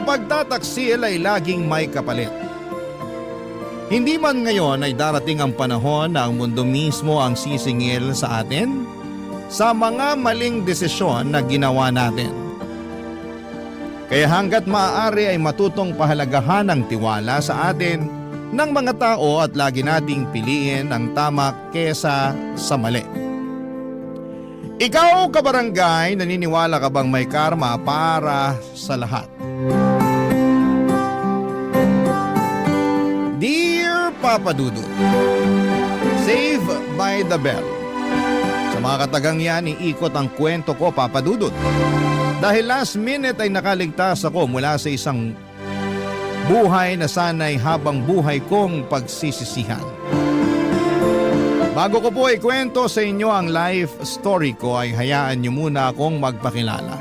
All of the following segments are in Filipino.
pagtataksil ay laging may kapalit. Hindi man ngayon ay darating ang panahon na ang mundo mismo ang sisingil sa atin sa mga maling desisyon na ginawa natin. Kaya hanggat maaari ay matutong pahalagahan ang tiwala sa atin ng mga tao at lagi nating piliin ang tama kesa sa mali. Ikaw, kabarangay, naniniwala ka bang may karma para sa lahat? Dear Papa Dudut, Save by the Bell. Sa mga katagang yan, iikot ang kwento ko, Papa Dudut. Dahil last minute ay nakaligtas ako mula sa isang buhay na sana'y habang buhay kong pagsisisihan. Bago ko po ikwento sa inyo ang life story ko ay hayaan niyo muna akong magpakilala.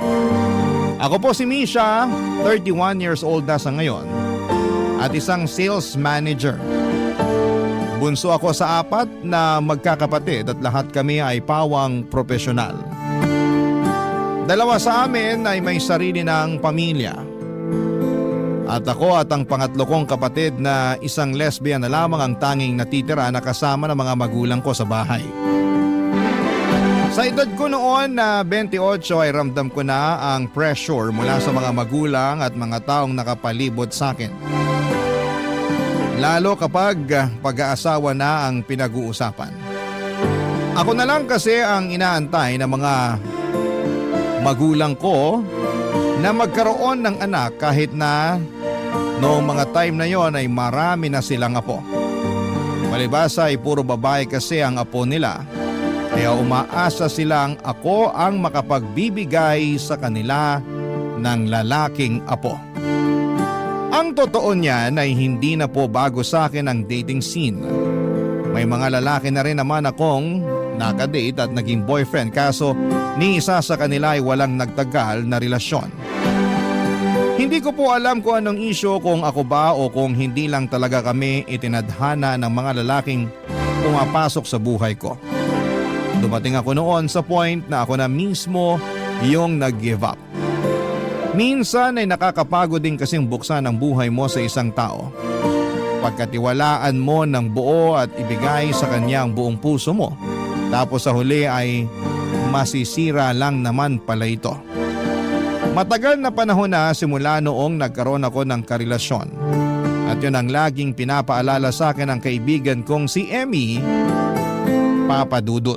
Ako po si Misha, 31 years old na sa ngayon at isang sales manager. Bunso ako sa 4 na magkakapatid at lahat kami ay pawang profesional. 2 sa amin ay may sarili ng pamilya. At ako at ang pangatlo kong kapatid na isang lesbian na lamang ang tanging natitira na kasama ng mga magulang ko sa bahay. Sa edad ko noon na 28 ay ramdam ko na ang pressure mula sa mga magulang at mga taong nakapalibot sa akin. Lalo kapag pag-aasawa na ang pinag-uusapan. Ako na lang kasi ang inaantay ng mga magulang ko na magkaroon ng anak kahit na noong mga time na yon ay marami na silang apo. Palibasa ay puro babae kasi ang apo nila, kaya umaasa silang ako ang makapagbibigay sa kanila ng lalaking apo. Ang totoo niyan ay hindi na po bago sa akin ang dating scene. May mga lalaki na rin naman akong nakadate at naging boyfriend kaso ni isa sa kanila ay walang nagtagal na relasyon. Hindi ko po alam kung anong isyo, kung ako ba o kung hindi lang talaga kami itinadhana ng mga lalaking pumapasok sa buhay ko. Dumating ako noon sa point na ako na mismo yung nag-give up. Minsan ay nakakapagod din kasing buksan ang buhay mo sa isang tao. Pagkatiwalaan mo ng buo at ibigay sa kanya ang buong puso mo. Tapos sa huli ay masisira lang naman pala ito. Matagal na panahon na simula noong nagkaroon ako ng karelasyon. At yun ang laging pinapaalala sa akin ng kaibigan kong si Emmy, Papa Dudut.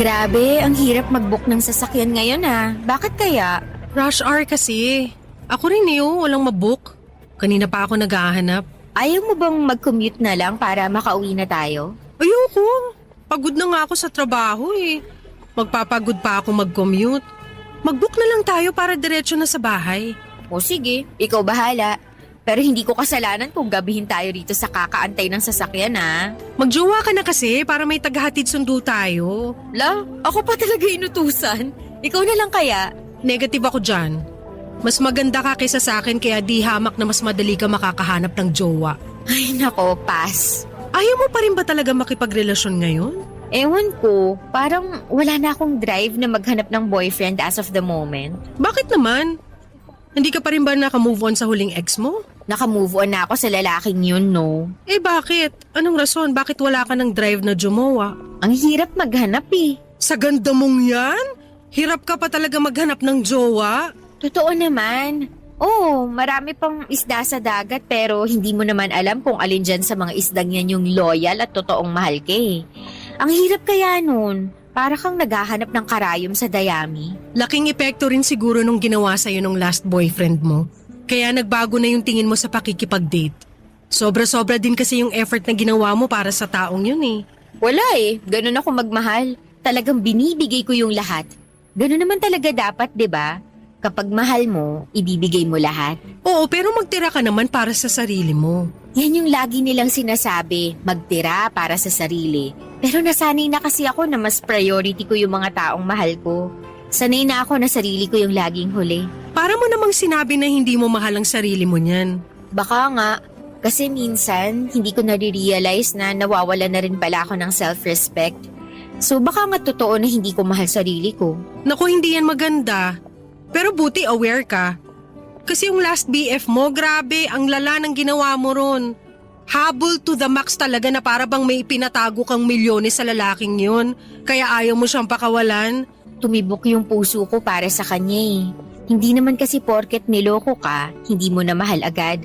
Grabe, ang hirap mag-book ng sasakyan ngayon ah. Bakit kaya? Rush hour kasi. Ako rin walang mabook. Kanina pa ako naghahanap. Ayaw mo bang mag-commute na lang para makauwi na tayo? Ayoko. Pagod na nga ako sa trabaho eh. Magpapagod pa ako mag-commute. Mag-book na lang tayo para diretso na sa bahay. O sige, ikaw bahala. Pero hindi ko kasalanan kung gabihin tayo rito sa kakaantay ng sasakyan ah. Magjowa ka na kasi para may tagahatid sundo tayo. La, ako pa talaga inutusan. Ikaw na lang kaya? Negative ako dyan. Mas maganda ka kaysa sa akin kaya di hamak na mas madali ka makakahanap ng jowa. Ay nako, pass. Ayaw mo pa rin ba talaga makipagrelasyon ngayon? Ewan ko, parang wala na akong drive na maghanap ng boyfriend as of the moment. Bakit naman? Hindi ka pa rin ba naka-move on sa huling ex mo? Naka-move on na ako sa lalaking yun, no? Eh bakit? Anong rason? Bakit wala ka ng drive na jumowa? Ang hirap maghanap eh. Sa ganda mong yan? Hirap ka pa talaga maghanap ng jowa? Totoo naman. Oo, marami pang isda sa dagat pero hindi mo naman alam kung alin dyan sa mga isdang yan yung loyal at totoong mahal ka eh. Ang hirap kaya nun. Para kang naghahanap ng karayom sa dayami. Laking epekto rin siguro nung ginawa sa'yo nung last boyfriend mo. Kaya nagbago na yung tingin mo sa pakikipag-date. Sobra-sobra din kasi yung effort na ginawa mo para sa taong yun eh. Wala eh, ganun ako magmahal. Talagang binibigay ko yung lahat. Ganun naman talaga dapat, 'di ba? Kapag mahal mo, ibibigay mo lahat. Oo, pero magtira ka naman para sa sarili mo. Yan yung lagi nilang sinasabi, magtira para sa sarili. Pero nasanay na kasi ako na mas priority ko yung mga taong mahal ko. Sanay na ako na sarili ko yung laging huli. Para mo namang sinabi na hindi mo mahal ang sarili mo niyan. Baka nga, kasi minsan hindi ko nare-realize na nawawala na rin pala ako ng self-respect. So baka nga totoo na hindi ko mahal sarili ko. Naku, hindi yan maganda. Pero buti aware ka. Kasi yung last BF mo, grabe, ang lala ng ginawa mo ron. Habol to the max talaga na para bang may pinatago kang milyones sa lalaking yun. Kaya ayaw mo siyang pakawalan. Tumibok yung puso ko para sa kanya eh. Hindi naman kasi porket niloko ka, hindi mo na mahal agad.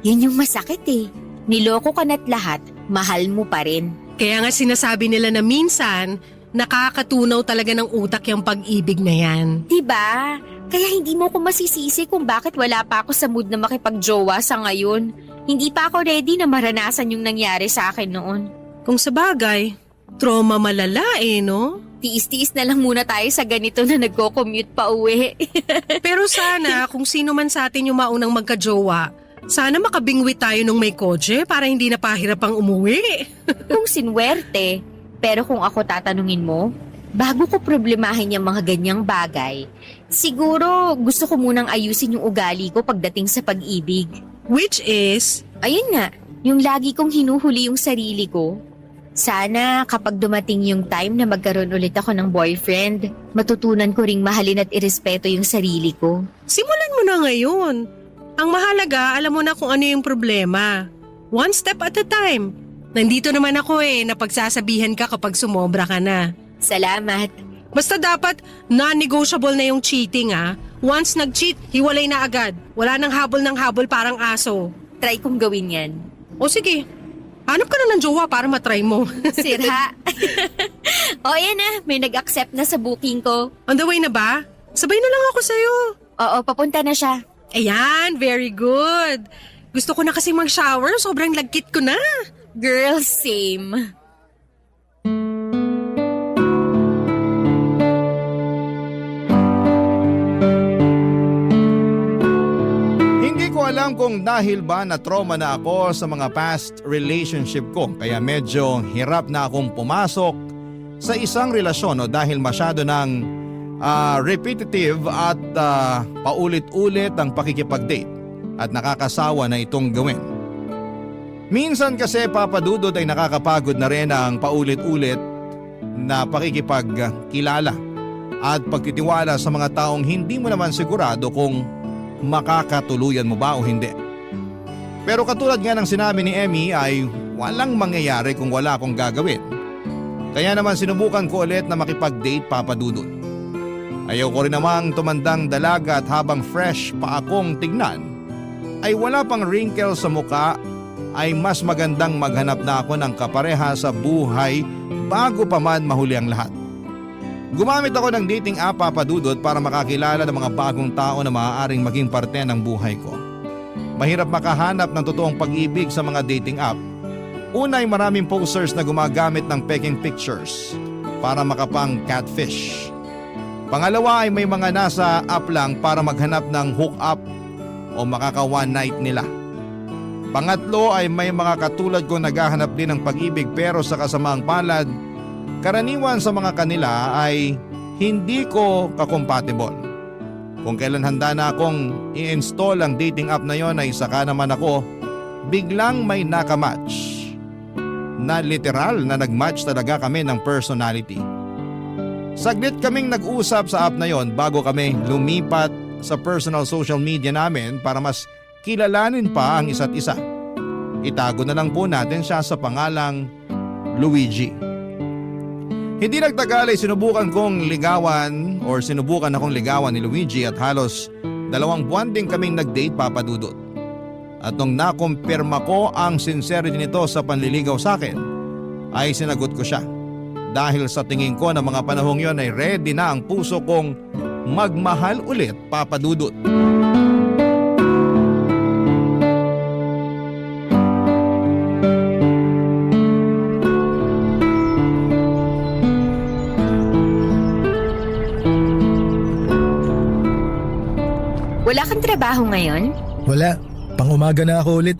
Yun yung masakit eh. Niloko ka na't lahat, mahal mo pa rin. Kaya nga sinasabi nila na minsan, nakakatunaw talaga ng utak yung pag-ibig na yan. Diba? Kaya hindi mo ko masisisi kung bakit wala pa ako sa mood na makipagjowa sa ngayon. Hindi pa ako ready na maranasan yung nangyari sa akin noon. Kung sabagay, trauma malala eh, no? Tiis-tiis na lang muna tayo sa ganito na nagko-commute pa uwi. Pero sana, kung sino man sa atin yung maunang magkajowa, sana makabingwi tayo nung may kotse para hindi na pahirap ang umuwi. Kung sinwerte. Pero kung ako tatanungin mo, bago ko problemahin yung mga ganyang bagay, siguro gusto ko munang ayusin yung ugali ko pagdating sa pag-ibig. Which is, Ayun nga, yung lagi kong hinuhuli yung sarili ko. Sana kapag dumating yung time na magkaroon ulit ako ng boyfriend, matutunan ko ring mahalin at irespeto yung sarili ko. simulan mo na ngayon. Ang mahalaga, alam mo na kung ano yung problema. One step at a time. Nandito naman ako na pagsasabihan ka kapag sumobra ka na. Salamat. Basta dapat non-negotiable na yung cheating Once nag-cheat, hiwalay na agad. Wala nang habol ng habol parang aso. Try kong gawin yan. O sige, hanap ka na ng jowa para matry mo. Sira. O yan na, may nag-accept na sa booking ko. On the way na ba? Sabay na lang ako sa'yo. Oo, papunta na siya. Ayan, very good. Gusto ko na kasi mag-shower, sobrang lagkit ko na. Girl, same. Hindi ko alam kung dahil ba na trauma na ako sa mga past relationship ko kaya medyo hirap na akong pumasok sa isang relasyon dahil masyado ng repetitive at paulit-ulit ang pakikipag-date at nakakasawa na itong gawin. Minsan kasi papadudod ay nakakapagod na rin ang paulit-ulit na pakikipagkilala at pagtitiwala sa mga taong hindi mo naman sigurado kung makakatuluyan mo ba o hindi. Pero katulad nga ng sinabi ni Emmy ay walang mangyayari kung wala akong gagawin. Kaya naman sinubukan ko ulit na makipag-date papadudod. Ayaw ko rin namang tumandang dalaga at habang fresh pa akong tignan ay wala pang wrinkle sa muka ay mas magandang maghanap na ako ng kapareha sa buhay bago pa man mahuli ang lahat. Gumamit ako ng dating app papadudod para makakilala ng mga bagong tao na maaaring maging parte ng buhay ko. Mahirap makahanap ng totoong pag-ibig sa mga dating app. Una ay maraming posters na gumagamit ng peking pictures para makapang catfish. Pangalawa ay may mga nasa app lang para maghanap ng hook-up o makaka one night nila. Pangatlo ay may mga katulad ko naghahanap din ng pag-ibig pero sa kasamaang palad, karaniwan sa mga kanila ay hindi ko ka-compatible. Kung kailan handa na akong i-install ang dating app na yon ay saka naman ako biglang may nakamatch. Na literal na nagmatch talaga kami ng personality. Saglit kaming nag-usap sa app na yon bago kami lumipat sa personal social media namin para mas kilalanin pa ang isa't isa. Itago na lang po natin siya sa pangalang Luigi. Hindi nagtagal ay sinubukan akong ligawan ni Luigi at halos 2 buwan din kaming nag-date papadudot. At nung nakumpirma ko ang sincerity nito sa panliligaw sa akin, ay sinagot ko siya. Dahil sa tingin ko na mga panahong yon ay ready na ang puso kong magmahal ulit papadudot. Wala kang trabaho ngayon? Wala. Pang-umaga na ako ulit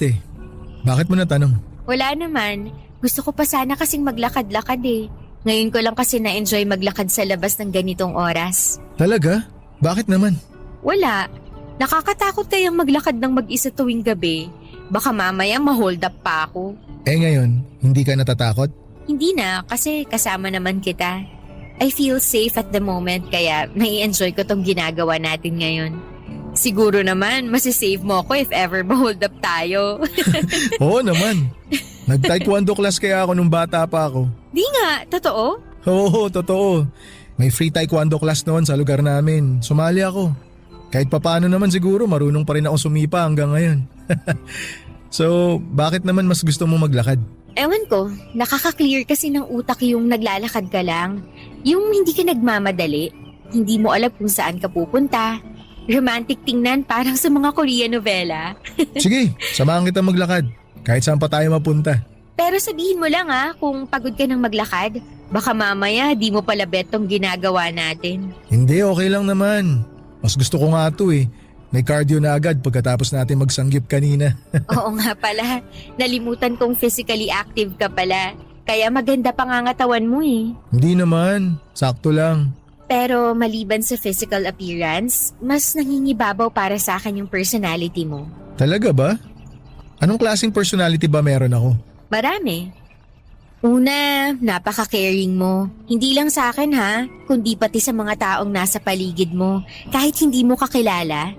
Bakit mo natanong? Wala naman. Gusto ko pa sana kasing maglakad-lakad eh. Ngayon ko lang kasi na-enjoy maglakad sa labas ng ganitong oras. Talaga? Bakit naman? Wala. Nakakatakot kayang maglakad ng mag-isa tuwing gabi. Baka mamaya ma-hold up pa ako. Eh ngayon, hindi ka natatakot? Hindi na, kasi kasama naman kita. I feel safe at the moment kaya nai-enjoy ko tong ginagawa natin ngayon. Siguro naman, masisave mo ako if ever ma-hold up tayo. Oo naman. Nag-taekwondo class kaya ako nung bata pa ako. Di nga, totoo? Oo, totoo. May free taekwondo class noon sa lugar namin. Sumali ako. Kahit papaano naman siguro marunong pa rin ako sumipa hanggang ngayon. So, bakit naman mas gusto mo maglakad? Ewan ko, nakaka-clear kasi ng utak yung naglalakad ka lang. Yung hindi ka nagmamadali, hindi mo alam kung saan ka pupunta. Romantic tingnan parang sa mga Korean novela. Sige, samahan kita maglakad. Kahit saan pa tayo mapunta. Pero sabihin mo lang kung pagod ka ng maglakad, baka mamaya di mo pala bet tong ginagawa natin. Hindi, okay lang naman. Mas gusto ko nga ito eh. May cardio na agad pagkatapos natin magsanggip kanina. Oo nga pala, nalimutan kong physically active ka pala. Kaya maganda pangangatawan mo eh. Hindi naman, sakto lang. Pero maliban sa physical appearance, mas nangingibabaw para sa akin yung personality mo. Talaga ba? Anong klaseng personality ba meron ako? Marami. Una, napaka-caring mo. Hindi lang sa akin kundi pati sa mga taong nasa paligid mo, kahit hindi mo kakilala.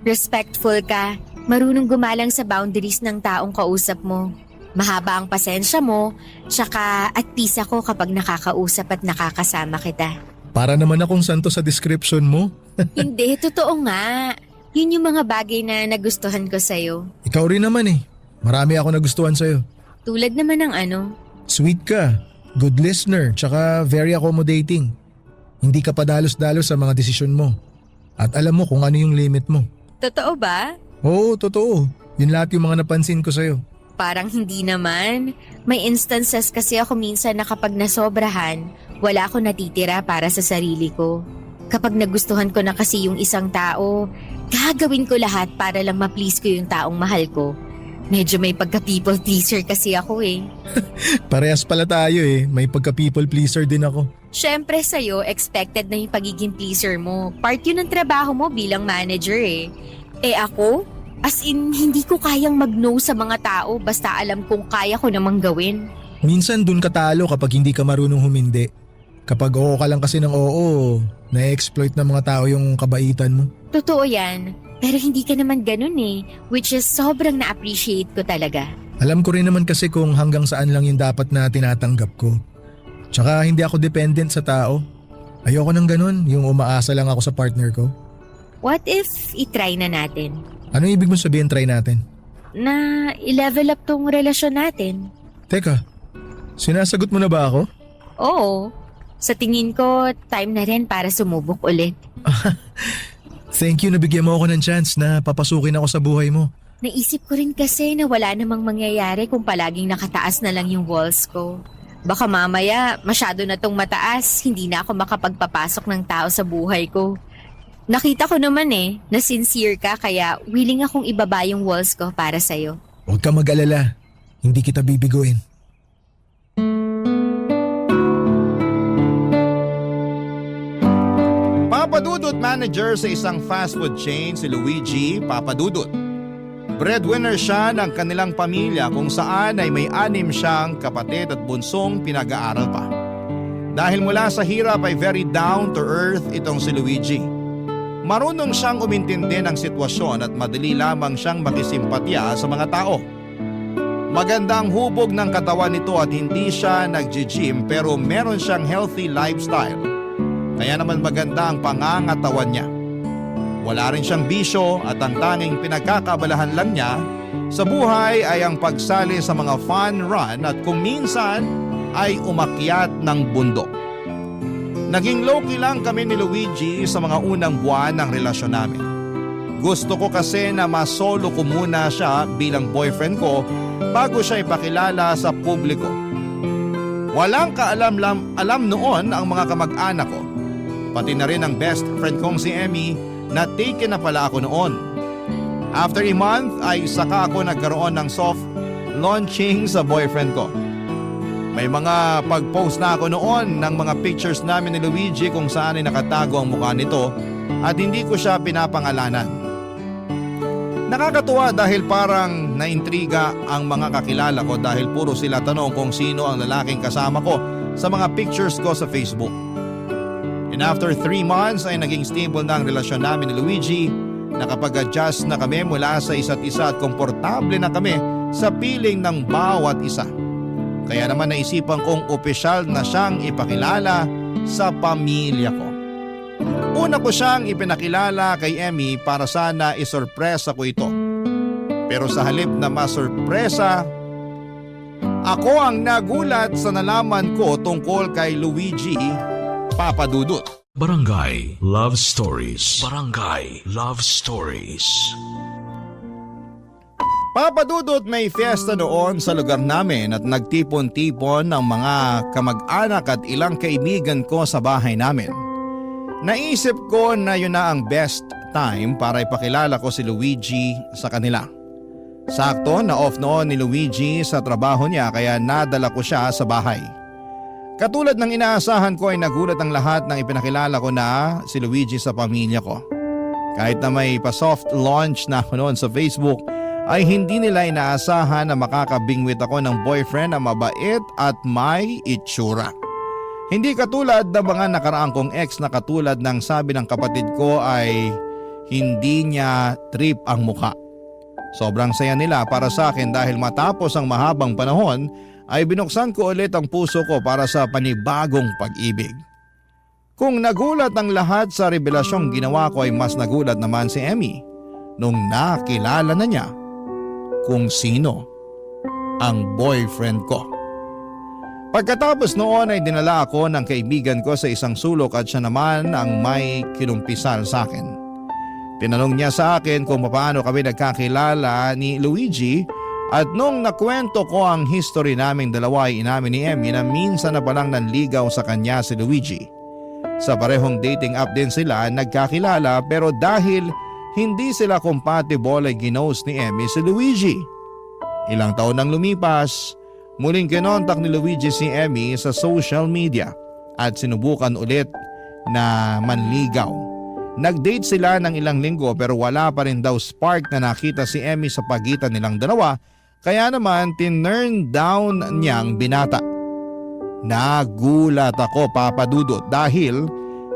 Respectful ka, marunong gumalang sa boundaries ng taong kausap mo. Mahaba ang pasensya mo, tsaka at peace ako kapag nakakausap at nakakasama kita. Para naman akong santo sa description mo. Hindi, totoo nga. Yun yung mga bagay na nagustuhan ko sa'yo. Ikaw rin naman eh. Marami ako nagustuhan sa'yo. Tulad naman ng Sweet ka, good listener, tsaka very accommodating. Hindi ka padalos-dalos sa mga desisyon mo. At alam mo kung ano yung limit mo. Totoo ba? Oo, totoo. Yun lahat yung mga napansin ko sa'yo. Parang hindi naman. May instances kasi ako minsan na kapag nasobrahan, wala ako natitira para sa sarili ko. Kapag nagustuhan ko na kasi yung isang tao, gagawin ko lahat para lang ma-please ko yung taong mahal ko. Medyo may pagka-people pleaser kasi ako eh. Parehas pala tayo eh. May pagka-people pleaser din ako. Syempre sa'yo, expected na yung pagiging pleaser mo. Part yun ng trabaho mo bilang manager eh. Eh ako? As in, hindi ko kayang mag-no sa mga tao basta alam kong kaya ko namang gawin. Minsan dun ka talo kapag hindi ka marunong humindi. Kapag oo ka lang kasi ng oo, na-exploit ng mga tao yung kabaitan mo. Totoo yan. Pero hindi ka naman ganun eh. Which is sobrang na-appreciate ko talaga. Alam ko rin naman kasi kung hanggang saan lang yung dapat na tinatanggap ko. Tsaka hindi ako dependent sa tao. Ayoko ng ganun, yung umaasa lang ako sa partner ko. What if itry na natin? Ano ibig mo sabihin try natin? Na i-level up tong relasyon natin. Teka, sinasagot mo na ba ako? Oo. Sa tingin ko, time na rin para sumubok ulit. Thank you, nabigyan mo ako ng chance na papasukin ako sa buhay mo. Naisip ko rin kasi na wala namang mangyayari kung palaging nakataas na lang yung walls ko. Baka mamaya masyado na tong mataas, hindi na ako makapagpapasok ng tao sa buhay ko. Nakita ko naman na sincere ka kaya willing akong ibaba yung walls ko para sa'yo. Huwag ka mag-alala, hindi kita bibiguin. Papadudot manager sa isang fast food chain si Luigi Papadudot. Breadwinner siya ng kanilang pamilya kung saan ay may 6 siyang kapatid at bunsong pinag-aaral pa. Dahil mula sa hirap ay very down to earth itong si Luigi. Marunong siyang umintindi ng sitwasyon at madali lamang siyang makisimpatya sa mga tao. Maganda ang hubog ng katawan nito at hindi siya nag-gym pero meron siyang healthy lifestyle. Kaya naman maganda ang pangangatawan niya. Wala rin siyang bisyo at ang tanging pinagkakabalahan lang niya sa buhay ay ang pagsali sa mga fun run at kung minsan ay umakyat ng bundok. Naging low-key lang kami ni Luigi sa mga unang buwan ng relasyon namin. Gusto ko kasi na masolo ko muna siya bilang boyfriend ko bago siya ipakilala sa publiko. Walang kaalam-alam noon ang mga kamag-anak ko. Pati na rin ang best friend kong si Emmy na taken na pala ako noon. After a month ay saka ako nagkaroon ng soft launching sa boyfriend ko. May mga pag-post na ako noon ng mga pictures namin ni Luigi kung saan ay nakatago ang mukha nito at hindi ko siya pinapangalanan. Nakakatuwa dahil parang naintriga ang mga kakilala ko dahil puro sila tanong kung sino ang lalaking kasama ko sa mga pictures ko sa Facebook. And after 3 months ay naging stable na ang relasyon namin ni Luigi. Nakapag-adjust na kami mula sa isa't isa at komportable na kami sa piling ng bawat isa. Kaya naman naisipan kong opisyal na siyang ipakilala sa pamilya ko. Una ko siyang ipinakilala kay Emmy para sana isurpresa ko ito. Pero sa halip na masurpresa, ako ang nagulat sa nalaman ko tungkol kay Luigi Papadudut. Barangay Love Stories. Barangay Love Stories. Papadudot, may fiesta noon sa lugar namin at nagtipon-tipon ng mga kamag-anak at ilang kaibigan ko sa bahay namin. Naisip ko na yun na ang best time para ipakilala ko si Luigi sa kanila. Sakto na off noon ni Luigi sa trabaho niya kaya nadala ko siya sa bahay. Katulad ng inaasahan ko ay nagulat ang lahat nang ipinakilala ko na si Luigi sa pamilya ko. Kahit na may pa-soft launch na ako noon sa Facebook, ay hindi nila inaasahan na makakabingwit ako ng boyfriend na mabait at may itsura. Hindi katulad ng mga nakaraang kong ex na katulad ng sabi ng kapatid ko ay hindi niya trip ang mukha. Sobrang saya nila para sa akin dahil matapos ang mahabang panahon ay binuksan ko ulit ang puso ko para sa panibagong pag-ibig. Kung nagulat ang lahat sa revelasyong ginawa ko ay mas nagulat naman si Emmy nung nakilala na niya kung sino ang boyfriend ko. Pagkatapos noon ay dinala ako ng kaibigan ko sa isang sulok at siya naman ang may kinumpisal sa akin. Tinanong niya sa akin kung paano kami nagkakilala ni Luigi at nung nakwento ko ang history naming dalawa ay inamin ni Emmy na minsan na palang nanligaw sa kanya si Luigi. Sa parehong dating app din sila nagkakilala pero dahil hindi sila compatible ay ginost ni Emmy si Luigi. Ilang taon nang lumipas, muling kinontak ni Luigi si Emmy sa social media at sinubukan ulit na manligaw. Nag-date sila ng ilang linggo pero wala pa rin daw spark na nakita si Emmy sa pagitan nilang dalawa kaya naman tinurn down niyang binata. Nagulat ako, Papadudot, dahil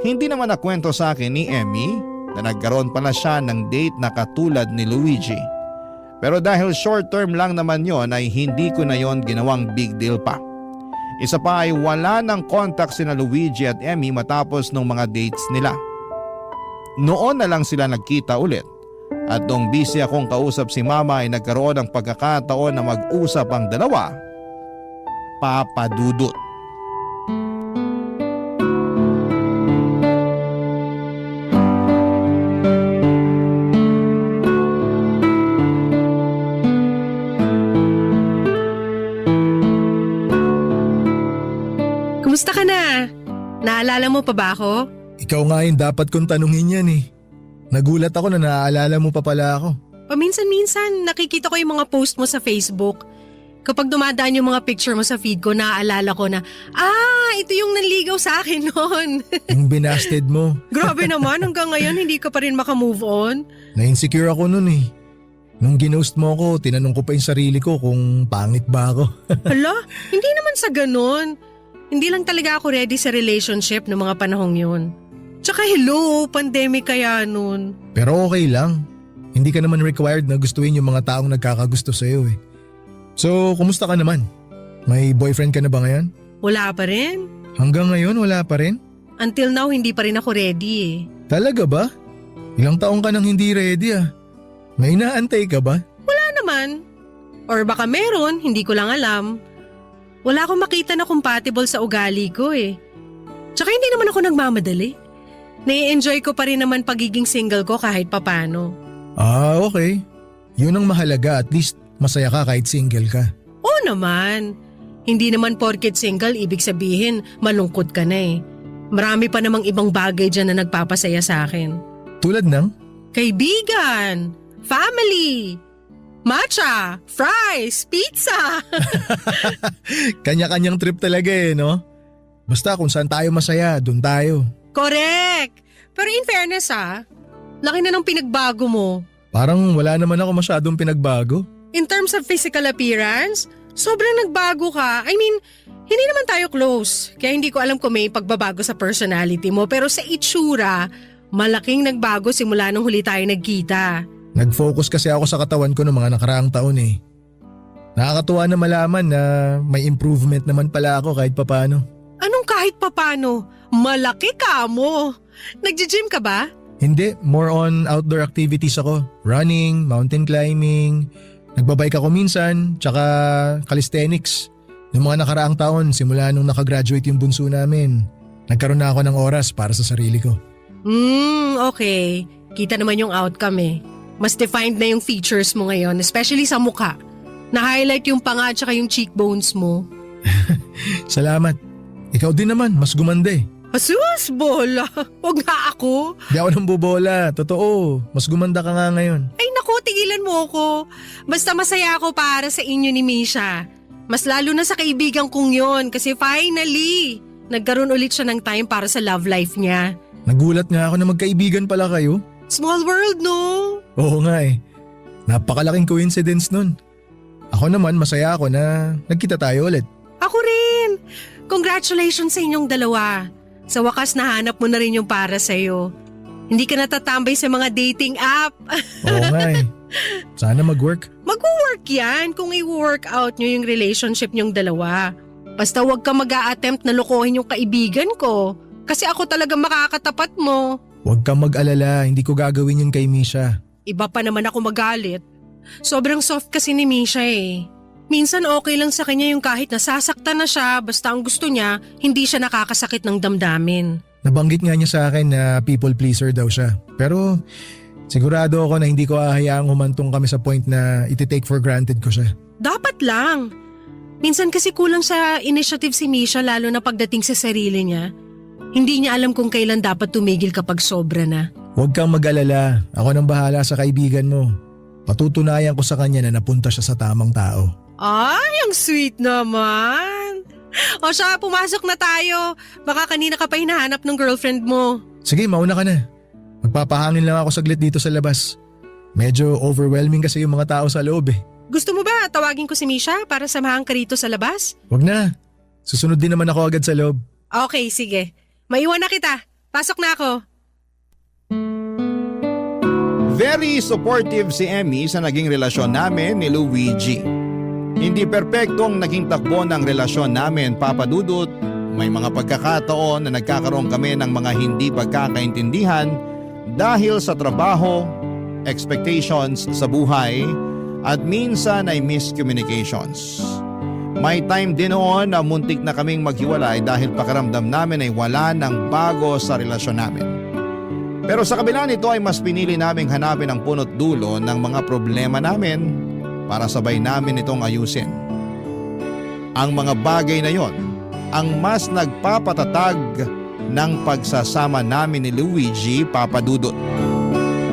hindi naman nakwento sa akin ni Emmy na nagkaroon pala siya ng date na katulad ni Luigi. Pero dahil short term lang naman yon ay hindi ko na yon ginawang big deal pa. Isa pa ay wala ng contact sina Luigi at Emmy matapos ng mga dates nila. Noon na lang sila nagkita ulit at nung busy akong kausap si Mama ay nagkaroon ng pagkakataon na mag-usap ang dalawa, Papadudot. Kumusta ka na? Naalala mo pa ba ako? Ikaw nga yung dapat kong tanungin yan eh. Nagulat ako na naaalala mo pa pala ako. Paminsan-minsan, nakikita ko yung mga post mo sa Facebook. Kapag dumadaan yung mga picture mo sa feed ko, naaalala ko na, ito yung nanligaw sa akin noon. Yung binasted mo. Grabe naman, hanggang ngayon hindi ka pa rin makamove on. Na-insecure ako nun eh. Nung ginost mo ako, tinanong ko pa yung sarili ko kung pangit ba ako. Hala, hindi naman sa ganun. Hindi lang talaga ako ready sa relationship noong mga panahong yun. Tsaka hello, pandemic kaya nun. Pero okay lang. Hindi ka naman required na gustuin yung mga taong nagkakagusto sa'yo eh. So, kumusta ka naman? May boyfriend ka na ba ngayon? Wala pa rin. Hanggang ngayon wala pa rin? Until now, hindi pa rin ako ready eh. Talaga ba? Ilang taong ka nang hindi ready ah. May inaantay ka ba? Wala naman. Or baka meron, hindi ko lang alam. Wala akong makita na compatible sa ugali ko eh. Tsaka hindi naman ako nagmamadali. Nai-enjoy ko pa rin naman pagiging single ko kahit papano. Ah, okay. Yun ang mahalaga, at least masaya ka kahit single ka. Oo naman. Hindi naman porket single ibig sabihin malungkot ka na eh. Marami pa namang ibang bagay dyan na nagpapasaya sa akin. Tulad ng? Kaibigan, family, Matcha, fries, pizza. Kanya-kanyang trip talaga no? Basta kung saan tayo masaya, dun tayo. Correct. Pero in fairness laki na ng pinagbago mo. Parang wala naman ako masyadong pinagbago. In terms of physical appearance, sobrang nagbago ka. I mean, hindi naman tayo close. Kaya hindi ko alam kung may pagbabago sa personality mo. Pero sa itsura, malaking nagbago simula nung huli tayo nagkita. Nag-focus kasi ako sa katawan ko noong mga nakaraang taon Nakakatuwa na malaman na may improvement naman pala ako kahit papano. Anong kahit papano? Malaki ka mo. Nagji-gym ka ba? Hindi, more on outdoor activities ako. Running, mountain climbing, nagbabike ako minsan, tsaka calisthenics. Noong mga nakaraang taon, simula nung nakagraduate yung bunso namin, nagkaroon na ako ng oras para sa sarili ko. Okay. Kita naman yung outcome Mas defined na yung features mo ngayon, especially sa mukha. Na-highlight yung panga at saka yung cheekbones mo. Salamat. Ikaw din naman, mas gumanda Asus, bola. Huwag nga ako. Di ako nang bubola, totoo. Mas gumanda ka nga ngayon. Ay naku, tigilan mo ako. Basta masaya ako para sa inyo ni Misha. Mas lalo na sa kaibigan kong yon kasi finally, nagkaroon ulit siya ng time para sa love life niya. Nagulat nga ako na magkaibigan pala kayo. Small world, no? Oo nga Napakalaking coincidence nun. Ako naman masaya ako na nagkita tayo ulit. Ako rin. Congratulations sa inyong dalawa. Sa wakas nahanap mo na rin yung para sa'yo. Hindi ka natatambay sa mga dating app. Oo nga Sana mag-work. Mag-work yan kung i-work out nyo yung relationship nyong dalawa. Basta huwag ka mag-a-attempt na lokohin yung kaibigan ko. Kasi ako talaga makakatapat mo. Huwag kang mag-alala, hindi ko gagawin yun kay Misha. Iba pa naman ako magalit. Sobrang soft kasi ni Misha Minsan okay lang sa kanya yung kahit nasasaktan na siya basta ang gusto niya, hindi siya nakakasakit ng damdamin. Nabanggit nga niya sa akin na people pleaser daw siya. Pero sigurado ako na hindi ko hahayaang humantong kami sa point na iti-take for granted ko siya. Dapat lang. Minsan kasi kulang sa initiative si Misha lalo na pagdating sa sarili niya. Hindi niya alam kung kailan dapat tumigil kapag sobra na. Huwag kang mag-alala, ako nang bahala sa kaibigan mo. Patutunayan ko sa kanya na napunta siya sa tamang tao. Ay, ang sweet naman. O siya, pumasok na tayo. Baka kanina ka pa hinahanap ng girlfriend mo. Sige, mauna ka na. Magpapahangin lang ako saglit dito sa labas. Medyo overwhelming kasi yung mga tao sa loob Gusto mo ba tawagin ko si Misha para samahan ka rito sa labas? Huwag na. Susunod din naman ako agad sa loob. Okay, sige. Maiwan na kita. Pasok na ako. Very supportive si Emmy sa naging relasyon namin ni Luigi. Hindi perpekto ang naging takbo ng relasyon namin, Papa Dudut. May mga pagkakataon na nagkakaroon kami ng mga hindi pagkakaintindihan dahil sa trabaho, expectations sa buhay, at minsan ay miscommunications. May time din noon na muntik na kaming maghiwalay dahil pakiramdam namin ay wala ng bago sa relasyon namin. Pero sa kabila nito ay mas pinili naming hanapin ang punot dulo ng mga problema namin para sabay namin itong ayusin. Ang mga bagay na yon ang mas nagpapatatag ng pagsasama namin ni Luigi, Papa Dudut.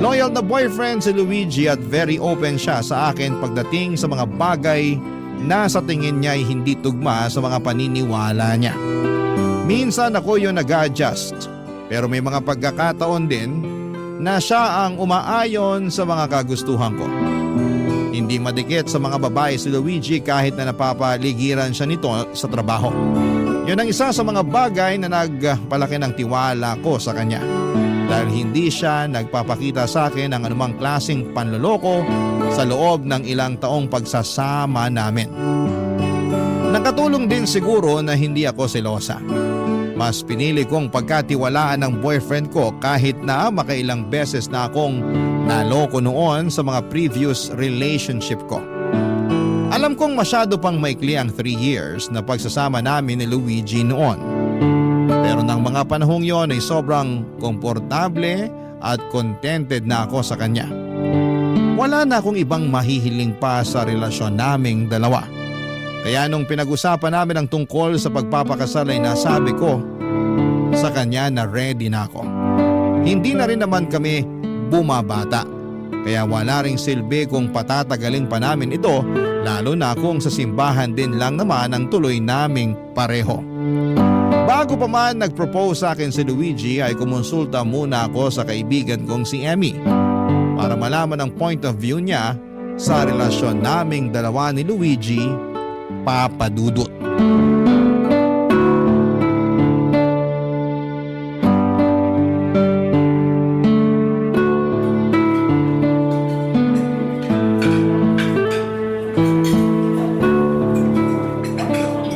Loyal na boyfriend si Luigi at very open siya sa akin pagdating sa mga bagay na sa tingin niya ay hindi tugma sa mga paniniwala niya. Minsan ako yung nag-adjust, pero may mga pagkakataon din na siya ang umaayon sa mga kagustuhan ko. Hindi madikit sa mga babae si Luigi kahit na napapaligiran siya nito sa trabaho. Yun ang isa sa mga bagay na nagpalaki ng tiwala ko sa kanya. Dahil hindi siya nagpapakita sa akin ng anumang klaseng panloloko sa loob ng ilang taong pagsasama namin. Nakatulong din siguro na hindi ako selosa. Mas pinili kong pagkatiwalaan ng boyfriend ko kahit na makailang beses na akong naloko noon sa mga previous relationship ko. Alam kong masyado pang maikli ang 3 years na pagsasama namin ni Luigi noon. Pero ng mga panahong yon ay sobrang komportable at contented na ako sa kanya. Wala na akong ibang mahihiling pa sa relasyon naming dalawa. Kaya nung pinag-usapan namin ang tungkol sa pagpapakasal ay nasabi ko sa kanya na ready na ako. Hindi na rin naman kami bumabata. Kaya wala ring silbi kung patatagalin pa namin ito, lalo na kung sa simbahan din lang naman ang tuloy naming pareho. Bago pa man nag-propose sa akin si Luigi ay kumonsulta muna ako sa kaibigan kong si Emmy para malaman ang point of view niya sa relasyon naming dalawa ni Luigi, Papa Dudut.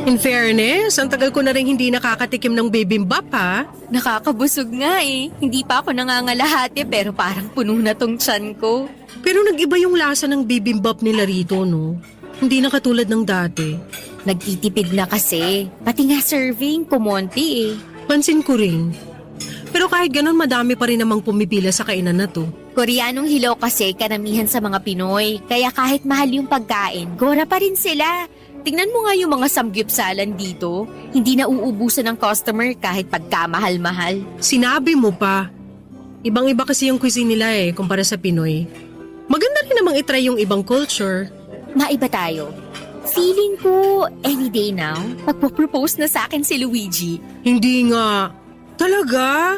In fairness, ang tagal ko na rin hindi nakakatikim ng bibimbap ha. Nakakabusog nga eh. Hindi pa ako nangangalahati pero parang puno na tong tiyan ko. Pero nag-iba yung lasa ng bibimbap nila rito, no? Hindi na katulad ng dati. Nagtitipid na kasi. Pati nga serving, kumonti eh. Pansin ko rin. Pero kahit ganun, madami pa rin namang pumipila sa kainan na to. Koreanong hilaw kasi karamihan sa mga Pinoy. Kaya kahit mahal yung pagkain, gora pa rin sila. Tingnan mo nga yung mga samgyupsalan dito. Hindi na uubusan ng customer kahit pagkamahal-mahal. Sinabi mo pa. Ibang-iba kasi yung cuisine nila kumpara sa Pinoy. Maganda rin namang itry yung ibang culture. Maiba tayo. Feeling ko, any day now, magpo-propose na sa akin si Luigi. Hindi nga. Talaga?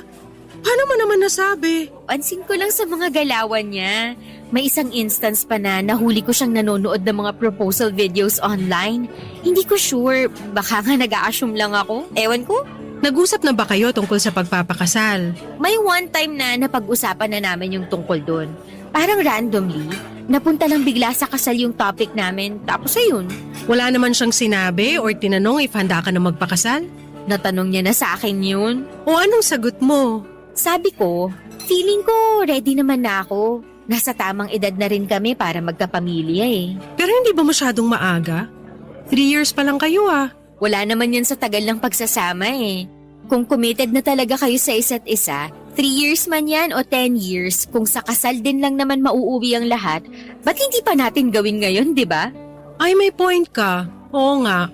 Paano mo naman nasabi? Pansin ko lang sa mga galawan niya. May isang instance pa na nahuli ko siyang nanonood ng mga proposal videos online. Hindi ko sure, baka nga nag-a-assume lang ako. Ewan ko. Nag-usap na ba kayo tungkol sa pagpapakasal? May one time na napag-usapan na namin yung tungkol doon. Parang randomly, napunta lang bigla sa kasal yung topic namin, tapos ayun. Wala naman siyang sinabi or tinanong if handa ka na magpakasal? Natanong niya na sa akin yun. O anong sagot mo? Sabi ko, feeling ko ready naman na ako. Nasa tamang edad na rin kami para magkapamilya eh. Pero hindi ba masyadong maaga? 3 years pa lang kayo ah. Wala naman yan sa tagal ng pagsasama eh. Kung committed na talaga kayo sa isa't isa, 3 years man yan o 10 years, kung sa kasal din lang naman mauuwi ang lahat, ba't hindi pa natin gawin ngayon, di ba? Ay, may point ka. Oo nga.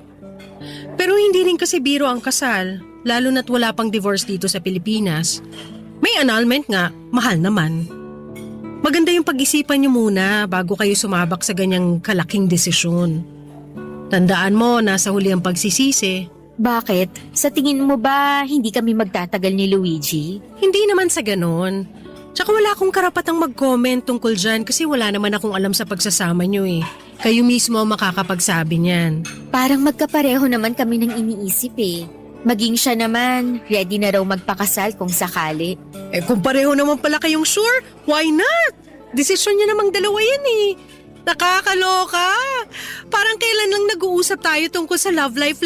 Pero hindi rin kasi biro ang kasal, lalo na't wala pang divorce dito sa Pilipinas. May annulment nga, mahal naman. Maganda yung pag-isipan niyo muna bago kayo sumabak sa ganyang kalaking desisyon. Tandaan mo, nasa huli ang pagsisisi. Bakit? Sa tingin mo ba hindi kami magtatagal ni Luigi? Hindi naman sa ganon. Tsaka wala akong karapatang mag-comment tungkol dyan kasi wala naman akong alam sa pagsasama niyo eh. Kayo mismo ang makakapagsabi niyan. Parang magkapareho naman kami ng iniisip eh. Maging siya naman, ready na raw magpakasal kung sakali. Eh kung pareho naman pala kayong sure, why not? Desisyon niya namang dalawa yan eh. Nakakaloka. Parang kailan lang nag-uusap tayo tungkol sa love life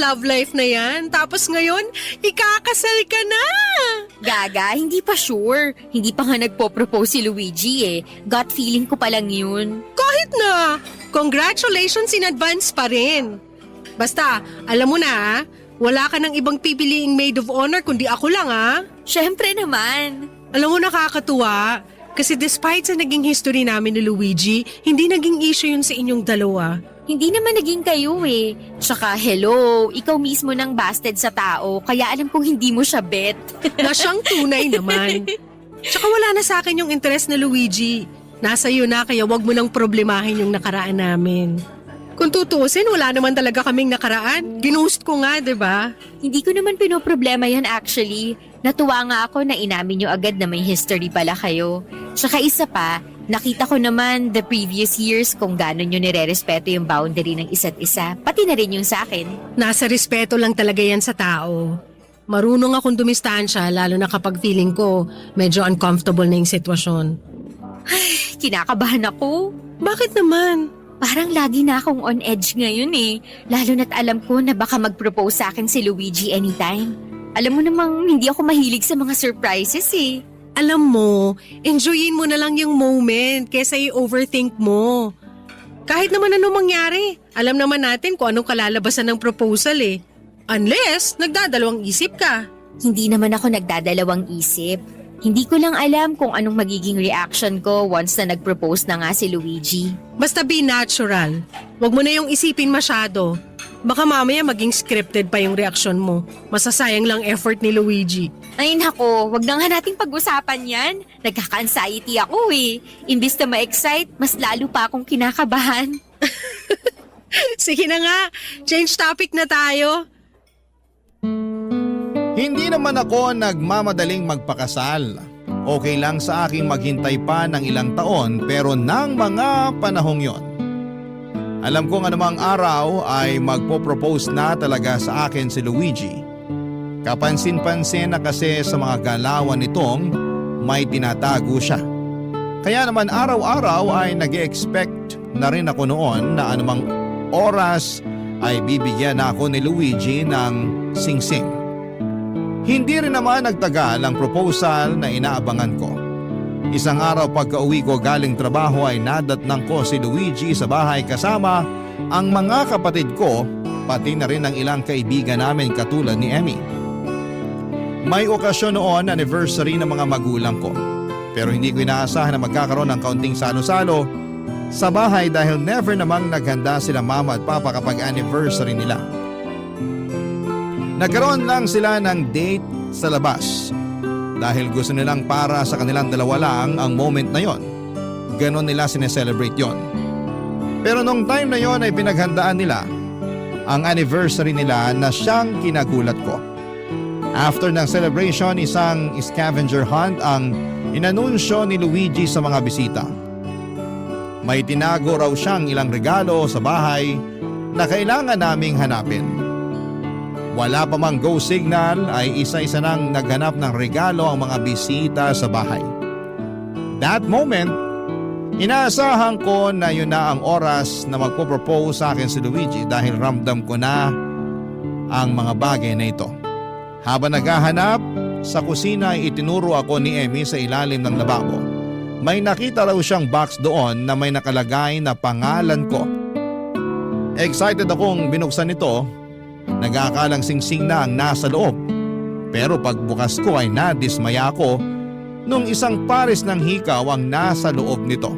na yan. Tapos ngayon, ikakasal ka na. Gaga, hindi pa sure. Hindi pa nga nagpo-propose si Luigi eh. Gut feeling ko pa lang yun. Kahit na. Congratulations in advance pa rin. Basta, alam mo na wala ka ng ibang pipiliing maid of honor kundi ako lang Syempre naman. Alam mo nakakatuwa. Kasi despite sa naging history namin ni Luigi, hindi naging issue yun sa inyong dalawa. Hindi naman naging kayo eh. Tsaka hello, ikaw mismo nang busted sa tao, kaya alam kong hindi mo siya bet. Na siyang tunay naman. Tsaka wala na sa akin yung interest na Luigi. Nasa iyo na kaya wag mo nang problemahin yung nakaraan namin. Kung tutuusin, wala naman talaga kaming nakaraan. Ginost ko nga, 'di ba? Hindi ko naman pinoproblema yan actually. Natuwa nga ako na inamin nyo agad na may history pala kayo. Tsaka isa pa, nakita ko naman the previous years kung gano'n nyo nire-respeto yung boundary ng isa't isa, pati na rin yung sa akin. Nasa respeto lang talaga yan sa tao. Marunong akong dumistansya lalo na kapag feeling ko medyo uncomfortable na yung sitwasyon. Kinakabahan ako. Bakit naman? Parang lagi na akong on edge ngayon eh. Lalo na't alam ko na baka mag-propose sa akin si Luigi anytime. Alam mo namang hindi ako mahilig sa mga surprises eh. Alam mo, enjoyin mo na lang yung moment kesa i-overthink mo. Kahit naman ano mangyari, alam naman natin kung anong kalalabasan ng proposal eh. Unless, nagdadalawang isip ka. Hindi naman ako nagdadalawang isip. Hindi ko lang alam kung anong magiging reaction ko once na nag-propose na nga si Luigi. Basta be natural. Huwag mo na yung isipin masyado. Baka mamaya maging scripted pa yung reaksyon mo. Masasayang lang effort ni Luigi. Ay nako, wag na nga nating pag-usapan yan. Nagkaka-anxiety ako eh. Imbis na ma-excite, mas lalo pa akong kinakabahan. Sige na nga, change topic na tayo. Hindi naman ako nagmamadaling magpakasal. Okay lang sa aking maghintay pa ng ilang taon pero ng mga panahong yon. Alam kong anumang araw ay magpo-propose na talaga sa akin si Luigi. Kapansin-pansin na kasi sa mga galawan nitong may tinatago siya. Kaya naman araw-araw ay nag-expect na rin ako noon na anumang oras ay bibigyan na ako ni Luigi ng singsing. Hindi rin naman nagtagal ang proposal na inaabangan ko. Isang araw pagka-uwi ko galing trabaho ay nadatnang ko si Luigi sa bahay kasama ang mga kapatid ko pati na rin ang ilang kaibigan namin katulad ni Emmy. May okasyon noon anniversary ng mga magulang ko pero hindi ko inaasahan na magkakaroon ng kaunting salo-salo sa bahay dahil never namang naghanda sila mama at papa kapag anniversary nila. Nagkaroon lang sila ng date sa labas. Dahil gusto nilang para sa kanilang dalawa lang ang moment na yon. Ganon nila sineselebrate yon. Pero nung time na yon ay pinaghandaan nila ang anniversary nila na siyang kinagulat ko. After ng celebration, isang scavenger hunt ang inanunsyo ni Luigi sa mga bisita. May tinago raw siyang ilang regalo sa bahay na kailangan naming hanapin. Wala pa mang go signal ay isa-isa nang naghanap ng regalo ang mga bisita sa bahay. That moment, inaasahan ko na yun na ang oras na magpo-propose sa akin si Luigi dahil ramdam ko na ang mga bagay na ito. Habang naghahanap, sa kusina ay itinuro ako ni Emmy sa ilalim ng lababo. May nakita raw siyang box doon na may nakalagay na pangalan ko. Excited akong binuksan ito. Nag-aakalang singsing na ang nasa loob. Pero pagbukas ko ay nadismaya ako nung isang pares ng hikaw ang nasa loob nito.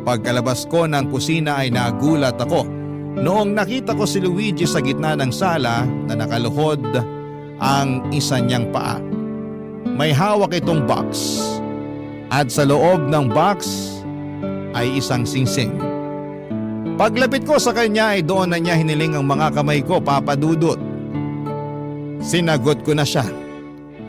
Pagkalabas ko ng kusina ay nagulat ako noong nakita ko si Luigi sa gitna ng sala na nakaluhod ang isa niyang paa. May hawak itong box at sa loob ng box ay isang singsing. Paglapit ko sa kanya ay doon na niya hiniling ang mga kamay ko, Papa Dudut. Sinagot ko na siya.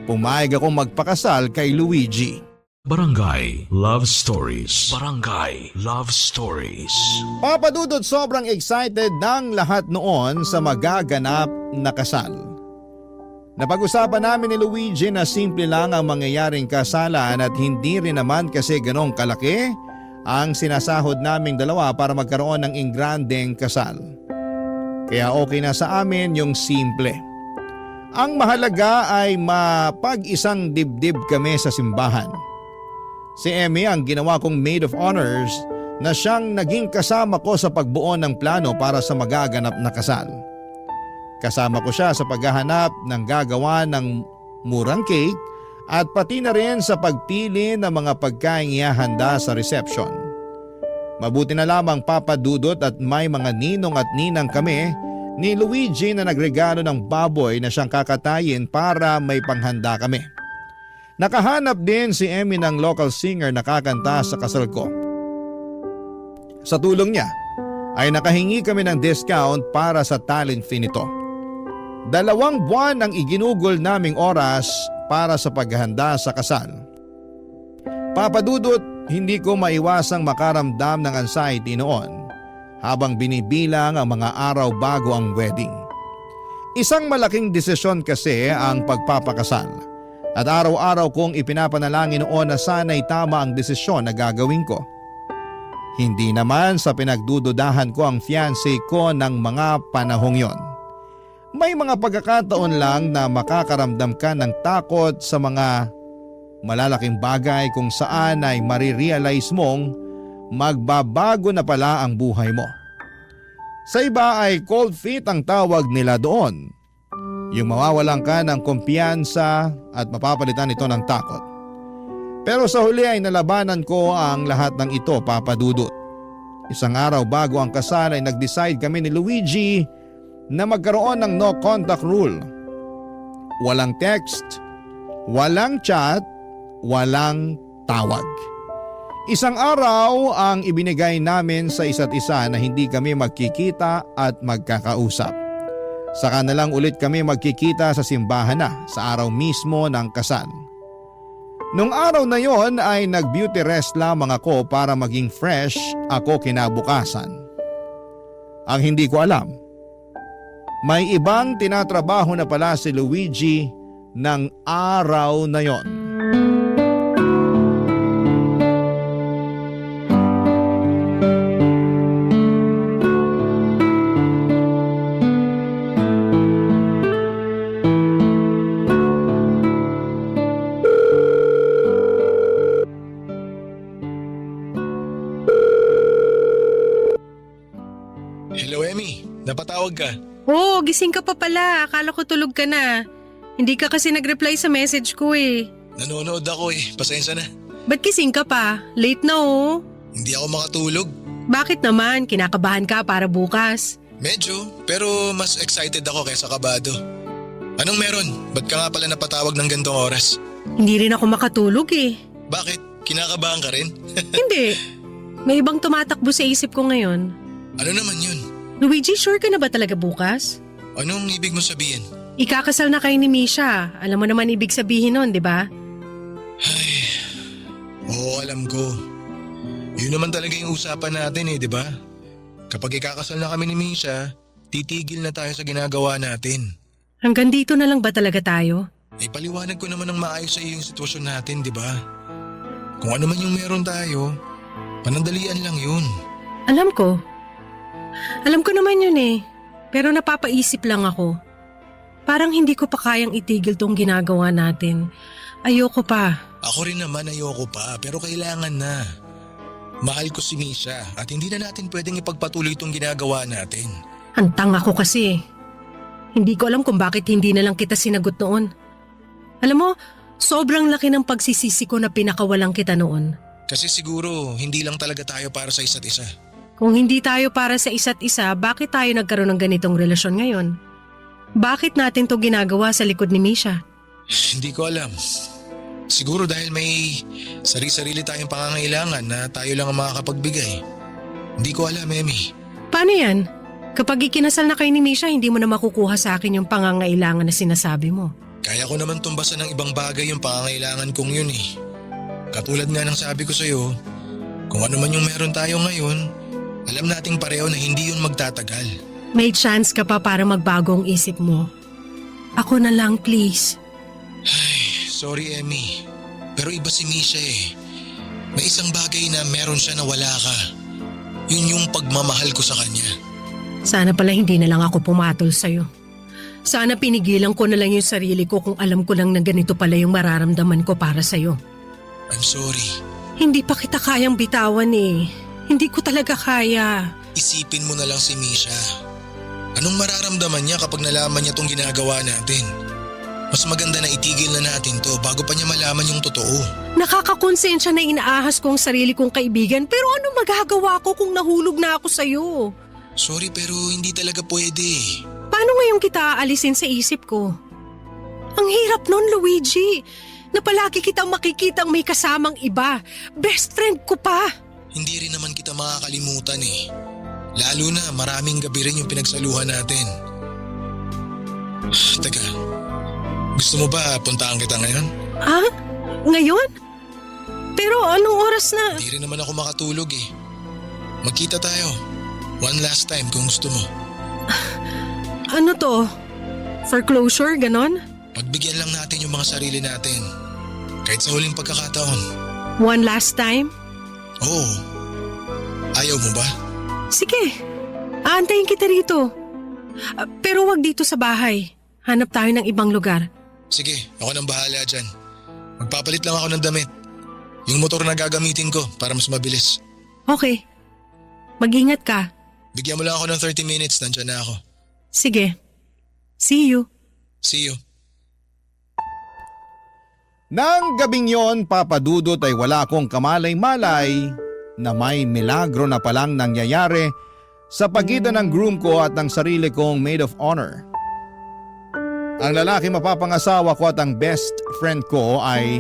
Pumayag akong magpakasal kay Luigi. Barangay Love Stories. Barangay Love Stories. Papa Dudut, sobrang excited ng lahat noon sa magaganap na kasal. Napag-usapan namin ni Luigi na simple lang ang mangyayaring kasalan at hindi rin naman kasi ganong kalaki ang sinasahod naming dalawa para magkaroon ng ingrandeng kasal. Kaya okay na sa amin yung simple. Ang mahalaga ay mapag-isang dibdib kami sa simbahan. Si Emmy ang ginawa kong maid of honors na siyang naging kasama ko sa pagbuo ng plano para sa magaganap na kasal. Kasama ko siya sa paghahanap ng gagawa ng murang cake at pati na rin sa pagpili ng mga pagkain ihahanda sa reception. Mabuti na lamang, Papa Dudut, at may mga ninong at ninang kami ni Luigi na nagregalo ng baboy na siyang kakatayin para may panghanda kami. Nakahanap din si Emmy ng local singer na kakanta sa kasal ko. Sa tulong niya ay nakahingi kami ng discount para sa talent fee nito. 2 buwan ang iginugol naming oras para sa paghahanda sa kasal. Papa Dudut, hindi ko maiwasang makaramdam ng anxiety noon habang binibilang ang mga araw bago ang wedding. Isang malaking desisyon kasi ang pagpapakasal at araw-araw kong ipinapanalangin noon na sana'y tama ang desisyon na gagawin ko. Hindi naman sa pinagdududahan ko ang fiancé ko ng mga panahong yon. May mga pagkakataon lang na makakaramdam ka ng takot sa mga malalaking bagay kung saan ay marirealize mong magbabago na pala ang buhay mo. Sa iba ay cold feet ang tawag nila doon. Yung mawawalan ka ng kumpiyansa at mapapalitan ito ng takot. Pero sa huli ay nalabanan ko ang lahat ng ito, Papa Dudut. Isang araw bago ang kasal ay nag-decide kami ni Luigi na magkaroon ng no contact rule. Walang text, walang chat, walang tawag. Isang araw ang ibinigay namin sa isa't isa na hindi kami magkikita at magkakausap. Saka na lang ulit kami magkikita sa simbahan na sa araw mismo ng kasal. Nung araw na yon ay nag-beauty rest lamang ako para maging fresh ako kinabukasan. Ang hindi ko alam, may ibang tinatrabaho na pala si Luigi ng araw na yon. Hello, Emmy. Napatawag ka. Oh, gising ka pa pala. Akala ko tulog ka na. Hindi ka kasi nag-reply sa message ko eh. Nanonood ako eh. Pasensya na. Ba't gising ka pa? Late na oh. Hindi ako makatulog. Bakit naman? Kinakabahan ka para bukas. Medyo, pero mas excited ako kaysa kabado. Anong meron? Ba't ka nga pala napatawag ng gantong oras? Hindi rin ako makatulog eh. Bakit? Kinakabahan ka rin? Hindi. May ibang tumatakbo sa isip ko ngayon. Ano naman yun? Luigi, sure ka na ba talaga bukas? Anong ibig mo sabihin? Ikakasal na kayo ni Misha. Alam mo naman ibig sabihin nun, di ba? Ay, oo, alam ko. Yun naman talaga yung usapan natin eh, di ba? Kapag ikakasal na kami ni Misha, titigil na tayo sa ginagawa natin. Hanggang dito na lang ba talaga tayo? Eh paliwanag ko naman ng maayos sa iyo yung sitwasyon natin, di ba? Kung ano man yung meron tayo, panandalian lang yun. Alam ko. Alam ko naman yun eh. Pero napapaisip lang ako. Parang hindi ko pa kayang itigil tong ginagawa natin. Ayoko pa. Ako rin naman ayoko pa, pero kailangan na. Mahal ko si Misha at hindi na natin pwedeng ipagpatuloy itong ginagawa natin. Hantang ako kasi. Hindi ko alam kung bakit hindi na lang kita sinagot noon. Alam mo, sobrang laki ng pagsisisi ko na pinakawalang kita noon. Kasi siguro hindi lang talaga tayo para sa isa't isa. Kung hindi tayo para sa isa't isa, bakit tayo nagkaroon ng ganitong relasyon ngayon? Bakit natin to ginagawa sa likod ni Misha? Hindi ko alam. Siguro dahil may sarili-sarili tayong pangangailangan na tayo lang ang makakapagbigay. Hindi ko alam, Emmy. Paano yan? Kapag ikinasal na kayo ni Misha, hindi mo na makukuha sa akin yung pangangailangan na sinasabi mo. Kaya ko naman tumbasan ng ibang bagay yung pangangailangan kong yun eh. Katulad nga ng sabi ko sa'yo, kung ano man yung meron tayo ngayon, alam nating pareho na hindi yun magtatagal. May chance ka pa para magbago ang isip mo. Ako na lang, please. Sorry, Emmy. Pero iba si Misha eh. May isang bagay na meron siya na wala ka. Yun yung pagmamahal ko sa kanya. Sana pala hindi na lang ako pumatol sa'yo. Sana pinigilan ko na lang yung sarili ko kung alam ko lang na ganito pala yung mararamdaman ko para sa'yo. I'm sorry. Hindi pa kita kayang bitawan eh. Hindi ko talaga kaya. Isipin mo na lang si Misha. Anong mararamdaman niya kapag nalaman niya tong ginagawa natin? Mas maganda na itigil na natin to bago pa niya malaman yung totoo. Nakakakonsensya na inaahas ko ang sarili kong kaibigan, pero ano magagawa ko kung nahulog na ako sa'yo? Sorry pero hindi talaga pwede. Paano ngayon kita aalisin sa isip ko? Ang hirap nun, Luigi. Na palagi kitang makikitang may kasamang iba. Best friend ko pa. Hindi rin naman kita makakalimutan eh. Lalo na maraming gabi rin yung pinagsaluhan natin. Teka, gusto mo ba puntaan kita ngayon? Ah? Ngayon? Pero anong oras na? Hindi rin naman ako makatulog eh. Magkita tayo. One last time kung gusto mo. Ano to? For closure, ganon? Pagbigyan lang natin yung mga sarili natin. Kahit sa huling pagkakataon. One last time? Oo. Ayaw mo ba? Sige, aantayin kita rito. Pero wag dito sa bahay. Hanap tayo ng ibang lugar. Sige, ako nang bahala dyan. Magpapalit lang ako ng damit. Yung motor na gagamitin ko para mas mabilis. Okay. Mag-ingat ka. Bigyan mo lang ako ng 30 minutes, nandyan na ako. Sige. See you. See you. Nang gabing yon, Papa Dudut, ay wala akong kamalay-malay na may milagro na palang nangyayari sa pagitan ng groom ko at ng sarili kong maid of honor. Ang lalaki mapapangasawa ko at ang best friend ko ay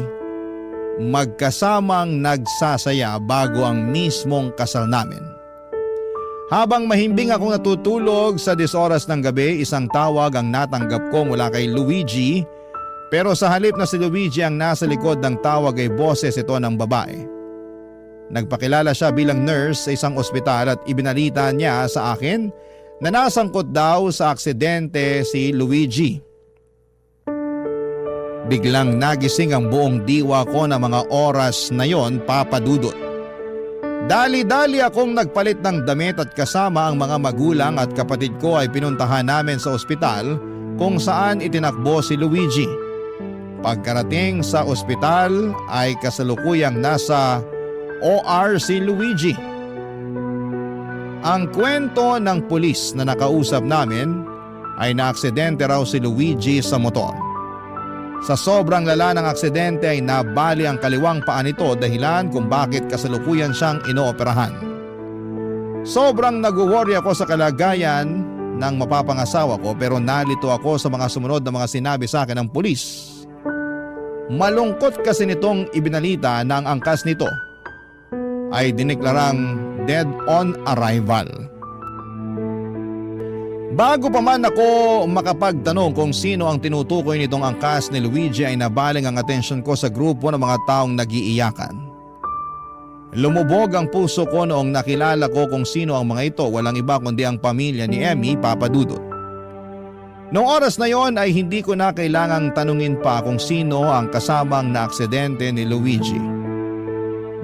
magkasamang nagsasaya bago ang mismong kasal namin. Habang mahimbing akong natutulog sa 10 oras ng gabi, isang tawag ang natanggap ko mula kay Luigi, pero sa halip na si Luigi ang nasa likod ng tawag ay boses ito ng babae. Nagpakilala siya bilang nurse sa isang ospital at ibinalita niya sa akin na nasangkot daw sa aksidente si Luigi. Biglang nagising ang buong diwa ko na mga oras na yon, Papa Dudut. Dali-dali akong nagpalit ng damit at kasama ang mga magulang at kapatid ko ay pinuntahan namin sa ospital kung saan itinakbo si Luigi. Pagkarating sa ospital ay kasalukuyang nasa OR si Luigi. Ang kwento ng pulis na nakausap namin ay naaksidente raw si Luigi sa motor. Sa sobrang lala ng aksidente ay nabali ang kaliwang paa nito dahilan kung bakit kasalukuyan siyang inooperahan. Sobrang nag-worry ako sa kalagayan ng mapapangasawa ko pero nalito ako sa mga sumunod na mga sinabi sa akin ng pulis. Malungkot kasi nitong ibinalita na ang angkas nito ay diniklarang dead on arrival. Bago pa man ako makapagtanong kung sino ang tinutukoy nitong angkas ni Luigi ay nabaling ang atensyon ko sa grupo ng mga taong nag-iiyakan. Lumubog ang puso ko noong nakilala ko kung sino ang mga ito, walang iba kundi ang pamilya ni Emmy, Papa Dudut. Noong oras na yon ay hindi ko na kailangang tanungin pa kung sino ang kasamang na aksidente ni Luigi.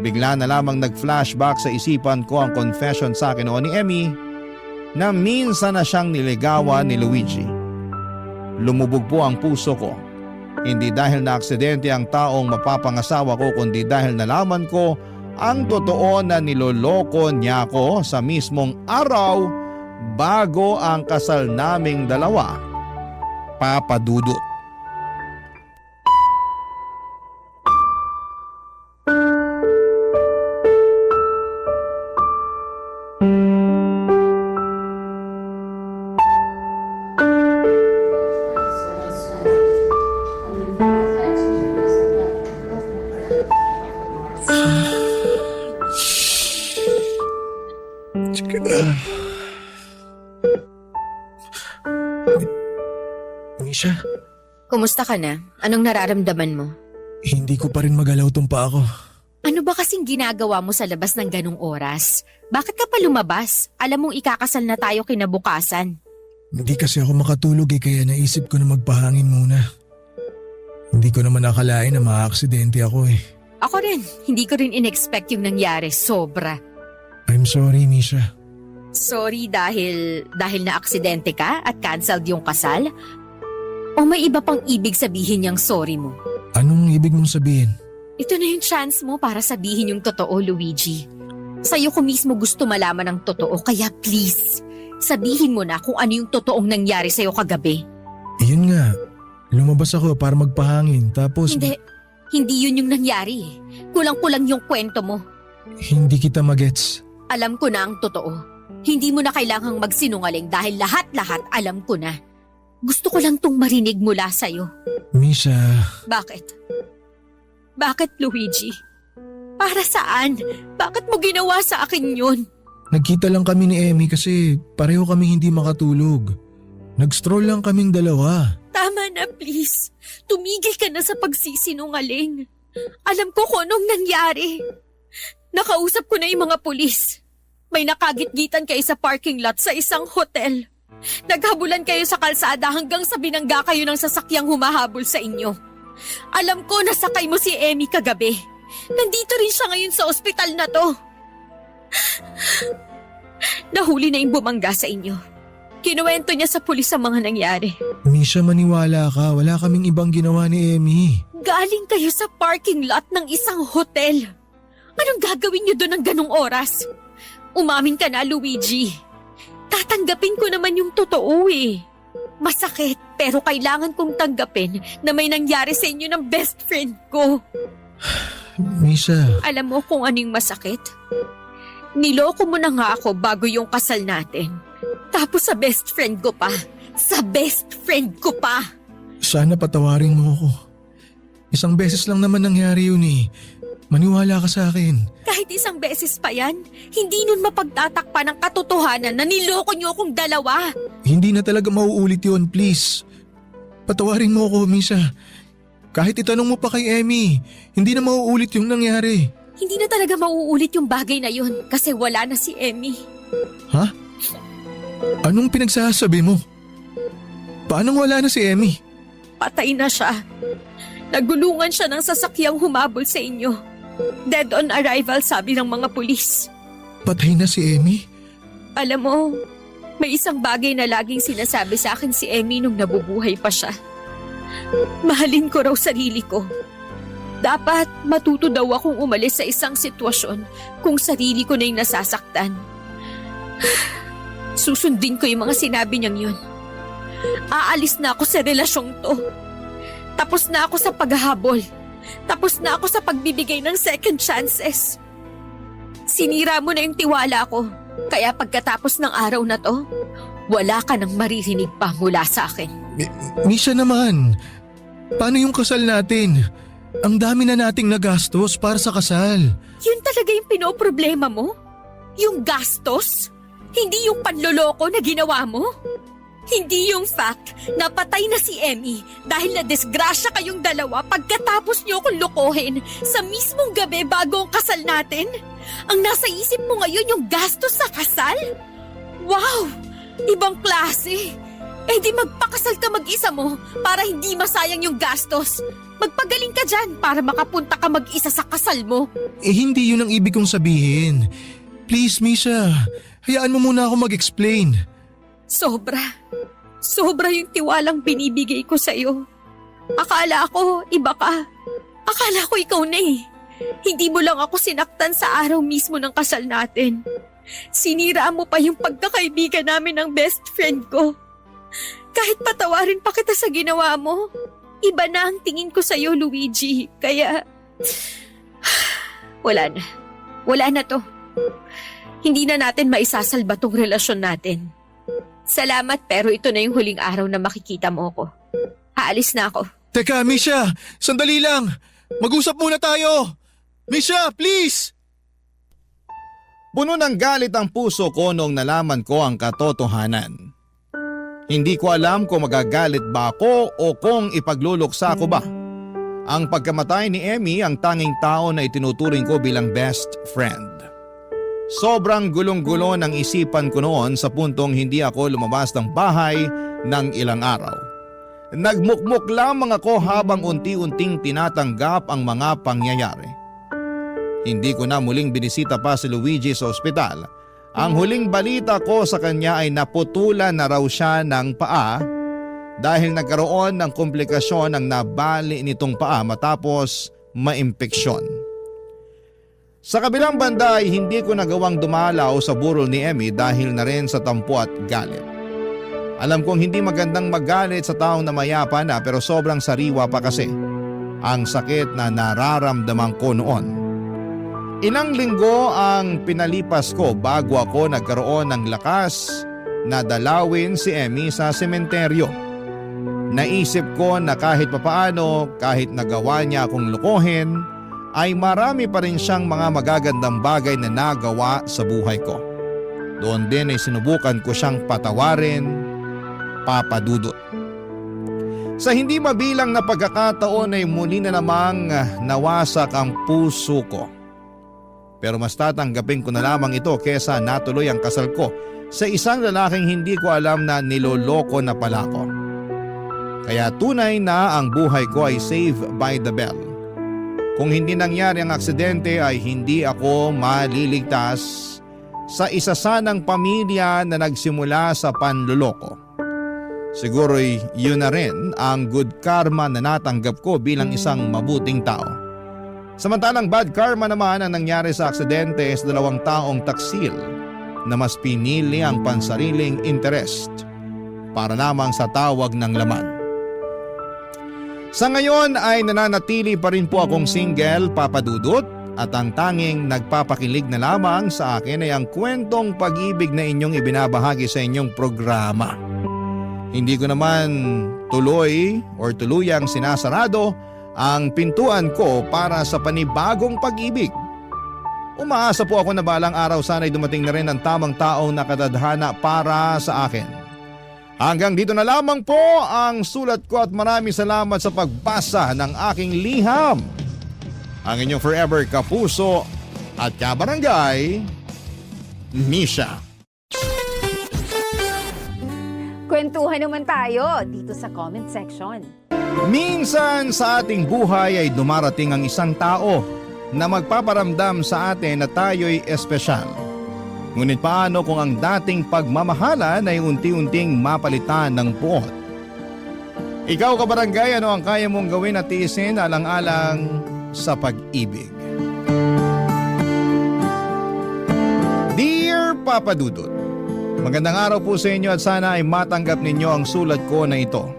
Bigla na lamang nag-flashback sa isipan ko ang confession sa akin noon ni Emmy na minsan na siyang niligawan ni Luigi. Lumubog po ang puso ko. Hindi dahil na aksidente ang taong mapapangasawa ko kundi dahil nalaman ko ang totoo na niloloko niya ako sa mismong araw bago ang kasal naming dalawa, Papa Dudut. Misha, Kumusta ka na? Anong nararamdaman mo? hindi ko pa rin magalaw tong pa ako. Ano ba kasing ginagawa mo sa labas ng ganong oras? Bakit ka pa lumabas? Alam mong ikakasal na tayo kinabukasan. Hindi kasi ako makatulog kaya naisip ko na magpahangin muna. Hindi ko naman akalain na maaaksidente ako eh. Ako rin, hindi ko rin in-expect yung nangyari. Sobra. I'm sorry, Misha. Sorry dahil na-aksidente ka at cancelled yung kasal? O may iba pang ibig sabihin yung sorry mo? Anong ibig mong sabihin? Ito na yung chance mo para sabihin yung totoo, Luigi. Sa'yo ko mismo gusto malaman ang totoo, kaya please, sabihin mo na kung ano yung totoong nangyari sa'yo kagabi. Iyon nga, lumabas ako para magpahangin tapos… Hindi yun yung nangyari eh. Kulang-kulang yung kwento mo. Hindi kita magets. Alam ko na ang totoo. Hindi mo na kailangang magsinungaling dahil lahat-lahat alam ko na. Gusto ko lang tong marinig mula sa'yo. Misha… Bakit? Bakit, Luigi? Para saan? Bakit mo ginawa sa akin yun? Nagkita lang kami ni Emmy kasi pareho kami hindi makatulog. Nag-stroll lang kaming dalawa. Tama na, please. Tumigil ka na sa pagsisinungaling. Alam ko kung anong nangyari. Nakausap ko na yung mga pulis. May nakagitgitan kayo sa parking lot sa isang hotel. Naghabulan kayo sa kalsada hanggang sa binangga kayo ng sasakyang humahabol sa inyo. Alam ko nasakay mo si Emmy kagabi. Nandito rin siya ngayon sa ospital na to. Nahuli na yung bumangga sa inyo. Kinuwento niya sa pulis ang mga nangyari. Misha, maniwala ka. Wala kaming ibang ginawa ni Emmy. Galing kayo sa parking lot ng isang hotel. Anong gagawin niyo doon ng ganong oras? Umamin ka na, Luigi. Tatanggapin ko naman yung totoo eh. Masakit, pero kailangan kong tanggapin na may nangyari sa inyo ng best friend ko. Misha… Alam mo kung anong masakit? Niloko mo na nga ako bago yung kasal natin. Tapos sa best friend ko pa. Sa best friend ko pa. Sana patawarin mo ako. Isang beses lang naman nangyari yun eh. Maniwala ka sa akin. Kahit isang beses pa yan, hindi nun mapagtatakpan ng katotohanan na niloko niyo akong dalawa. Hindi na talaga mauulit yun, please. Patawarin mo ako, Misha. Kahit itanong mo pa kay Emmy, hindi na mauulit yung nangyari. Hindi na talaga mauulit yung bagay na yun kasi wala na si Emmy. Ha? Anong pinagsasabi mo? Paano wala na si Emmy? Patay na siya. Nagulungan siya ng sasakyang humabol sa inyo. Dead on arrival, sabi ng mga pulis. Patay na si Emmy? Alam mo, may isang bagay na laging sinasabi sa akin si Emmy nung nabubuhay pa siya. Mahalin ko raw sarili ko. Dapat matuto daw akong umalis sa isang sitwasyon kung sarili ko na yung nasasaktan. Susundin ko yung mga sinabi niyang yun. Aalis na ako sa relasyong to. Tapos na ako sa paghahabol. Tapos na ako sa pagbibigay ng second chances. Sinira mo na yung tiwala ko. Kaya pagkatapos ng araw na to, wala ka nang maririnig pa mula sa akin. Misha naman, paano yung kasal natin? Ang dami na nating nagastos para sa kasal. Yun talaga yung pinoproblema mo? Yung gastos? Hindi yung panloloko na ginawa mo? Hindi yung fact na patay na si Emmy dahil na-disgrasya kayong dalawa pagkatapos niyo akong lokohin sa mismong gabi bago ang kasal natin? Ang nasa isip mo ngayon yung gastos sa kasal? Wow! Ibang klase! Eh di magpakasal ka mag-isa mo para hindi masayang yung gastos. Magpagaling ka dyan para makapunta ka mag-isa sa kasal mo. Hindi yun ang ibig kong sabihin. Please, Misha, hayaan mo muna ako mag-explain. Sobra. Sobra yung tiwalang binibigay ko sa'yo. Akala ko iba ka. Akala ko ikaw na eh. Hindi mo lang ako sinaktan sa araw mismo ng kasal natin. Sinira mo pa yung pagkakaibigan namin ng best friend ko. Kahit patawarin pa kita sa ginawa mo, iba na ang tingin ko sa'yo, Luigi. Kaya, wala na. Wala na to. Hindi na natin maisasalba tong relasyon natin. Salamat pero ito na yung huling araw na makikita mo ko. Haalis na ako. Teka, Misha, sandali lang. Mag-usap muna tayo. Misha, please! Puno ng galit ang puso ko nung nalaman ko ang katotohanan. Hindi ko alam kung magagalit ba ako o kung ipagluluksa ko ba. Ang pagkamatay ni Emmy ang tanging tao na itinuturing ko bilang best friend. Sobrang gulong-gulo ng isipan ko noon sa puntong hindi ako lumabas ng bahay ng ilang araw. Nagmukmuk lamang ako habang unti-unting tinatanggap ang mga pangyayari. Hindi ko na muling binisita pa si Luigi sa ospital. Ang huling balita ko sa kanya ay naputulan na raw siya ng paa dahil nagkaroon ng komplikasyon ang nabali nitong paa matapos maimpeksyon. Sa kabilang banda ay hindi ko nagawang dumalaw sa burol ni Emmy dahil na rin sa tampo at galit. Alam kong hindi magandang magalit sa taong na mayapa na pero sobrang sariwa pa kasi ang sakit na nararamdaman ko noon. Ilang linggo ang pinalipas ko bago ako nagkaroon ng lakas na dalawin si Emmy sa sementeryo. Naisip ko na kahit papaano, kahit nagawa niya akong lukohin, ay marami pa rin siyang mga magagandang bagay na nagawa sa buhay ko. Doon din ay sinubukan ko siyang patawarin, papadudot. Sa hindi mabilang na pagkakataon ay muli na namang nawasak ang puso ko. Pero mas tatanggapin ko na lamang ito kesa natuloy ang kasal ko sa isang lalaking hindi ko alam na niloloko na pala ko. Kaya tunay na ang buhay ko ay save by the bell. Kung hindi nangyari ang aksidente ay hindi ako maliligtas sa isa sanang pamilya na nagsimula sa panluloko. Siguro'y yun na rin ang good karma na natanggap ko bilang isang mabuting tao. Samantalang bad karma naman ang nangyari sa aksidente sa dalawang taong taksil na mas pinili ang pansariling interest para lamang sa tawag ng laman. Sa ngayon ay nananatili pa rin po akong single, papadudot, At ang tanging nagpapakilig na lamang sa akin ay ang kwentong pag-ibig na inyong ibinabahagi sa inyong programa. Hindi ko naman tuluyang sinasarado ang pintuan ko para sa panibagong pag-ibig. Umaasa po ako na balang araw sana'y dumating na rin ang tamang taong nakatadhana para sa akin. Hanggang dito na lamang po ang sulat ko at maraming salamat sa pagbasa ng aking liham. Ang inyong forever kapuso at kabarangay, Misha. Kwentuhan naman tayo dito sa comment section. Minsan sa ating buhay ay dumarating ang isang tao na magpaparamdam sa atin na tayo'y espesyal. Ngunit paano kung ang dating pagmamahalan ay unti-unting mapalitan ng puot? Ikaw kabarangay, ano ang kaya mong gawin at tiisin alang-alang sa pag-ibig? Dear Papa Dudut, magandang araw po sa inyo at sana ay matanggap ninyo ang sulat ko na ito.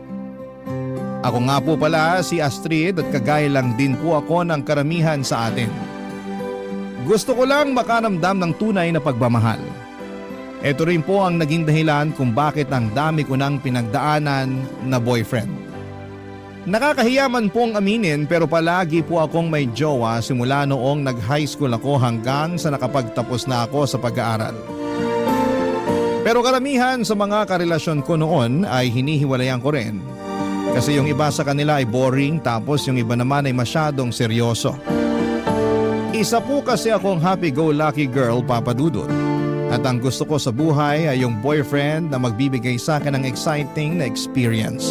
Ako nga po pala si Astrid at kagaya lang din po ako ng karamihan sa atin. Gusto ko lang makaramdam ng tunay na pagmamahal. Ito rin po ang naging dahilan kung bakit ang dami ko nang pinagdaanan na boyfriend. Nakakahiya man pong aminin pero palagi po akong may jowa simula noong nag-high school ako hanggang sa nakapagtapos na ako sa pag-aaral. Pero karamihan sa mga karelasyon ko noon ay hinihiwalayan ko rin. Kasi yung iba sa kanila ay boring tapos yung iba naman ay masyadong seryoso. Isa po kasi akong happy-go-lucky girl, Papa Dudut. At ang gusto ko sa buhay ay yung boyfriend na magbibigay sa akin ng exciting na experience.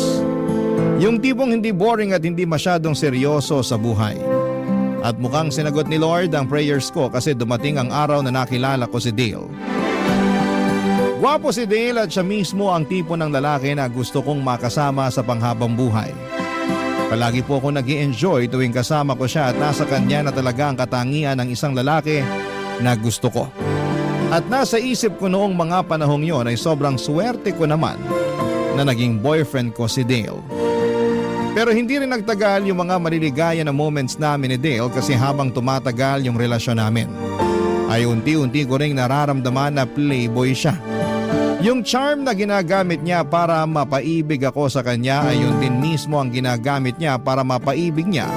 Yung tipong hindi boring at hindi masyadong seryoso sa buhay. At mukhang sinagot ni Lord ang prayers ko kasi dumating ang araw na nakilala ko si Dale. Gwapo si Dale at siya mismo ang tipo ng lalaki na gusto kong makasama sa panghabang buhay. Palagi po ako nag-i-enjoy tuwing kasama ko siya at nasa kanya na talaga ang katangian ng isang lalaki na gusto ko. At nasa isip ko noong mga panahong yon ay sobrang swerte ko naman na naging boyfriend ko si Dale. Pero hindi rin nagtagal yung mga maliligaya na moments namin ni Dale kasi habang tumatagal yung relasyon namin ay unti-unti ko ring nararamdaman na playboy siya. Yung charm na ginagamit niya para mapaibig ako sa kanya ay yun din mismo ang ginagamit niya para mapaibig niya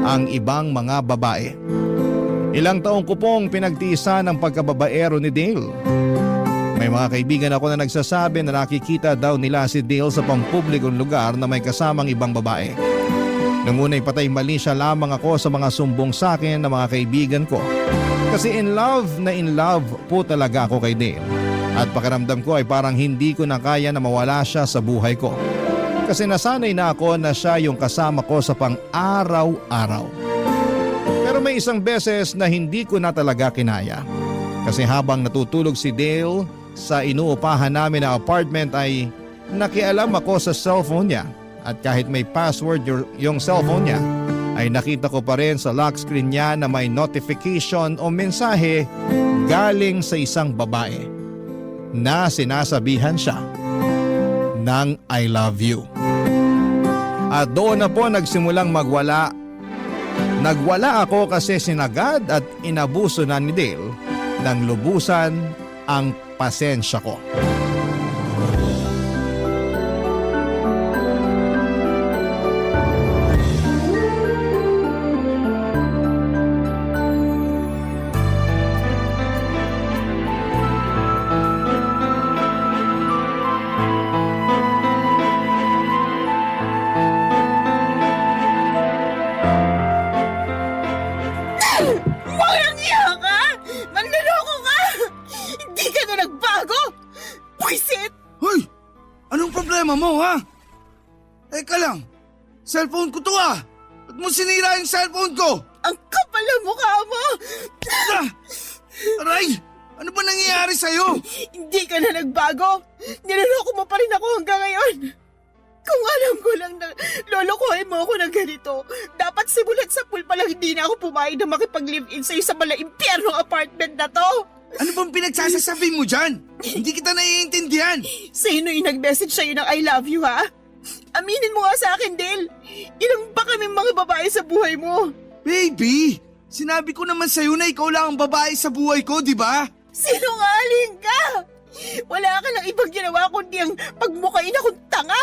ang ibang mga babae. Ilang taong ko pong pinagtiisan ang pagkababaero ni Dale. May mga kaibigan ako na nagsasabi na nakikita daw nila si Dale sa pampublikong lugar na may kasamang ibang babae. Nung una'y patay mali siya lamang ako sa mga sumbong sa akin ng mga kaibigan ko. Kasi in love po talaga ako kay Dale. At pakiramdam ko ay parang hindi ko na kaya na mawala siya sa buhay ko. Kasi nasanay na ako na siya yung kasama ko sa pang-araw-araw. Pero may isang beses na hindi ko na talaga kinaya. Kasi habang natutulog si Dale sa inuupahan namin na apartment ay nakialam ako sa cellphone niya. At kahit may password yung cellphone niya ay nakita ko pa rin sa lock screen niya na may notification o mensahe galing sa isang babae na sinasabihan siya ng I love you. At doon na po nagsimulang magwala. Nagwala ako kasi sinagad at inabuso na ni Dale ng lubusan ang pasensya ko. Walang iya ka! Manloloko ka! Hindi ka na nagbago! Pwisit! Hoy! Anong problema mo, ha? Teka lang. Cellphone ko to, ha? Ba't mo sinira yung cellphone ko? Ang kapal ng mukha mo! Ah! Aray! Ano ba nangyayari sa'yo? Hindi ka na nagbago! Niloloko mo pa rin ako hanggang ngayon! Kung alam ko lang na lolokohin mo ako ng ganito, dapat simulat sa pool pa lang hindi na ako pumayag na makipag-live-in sa'yo sa mala impyernong apartment na to! Ano bang pinagsasasabi mo dyan? Hindi kita naiintindihan! Sino yung nag-message sa'yo ng I love you, ha? Aminin mo nga sa akin, Dale! Ilang ba kaming mga babae sa buhay mo? Baby! Sinabi ko naman sa'yo na ikaw lang ang babae sa buhay ko, di ba? Sinungaling ka! Wala ka lang ibang ginawa kundi ang pagmukain akong tanga.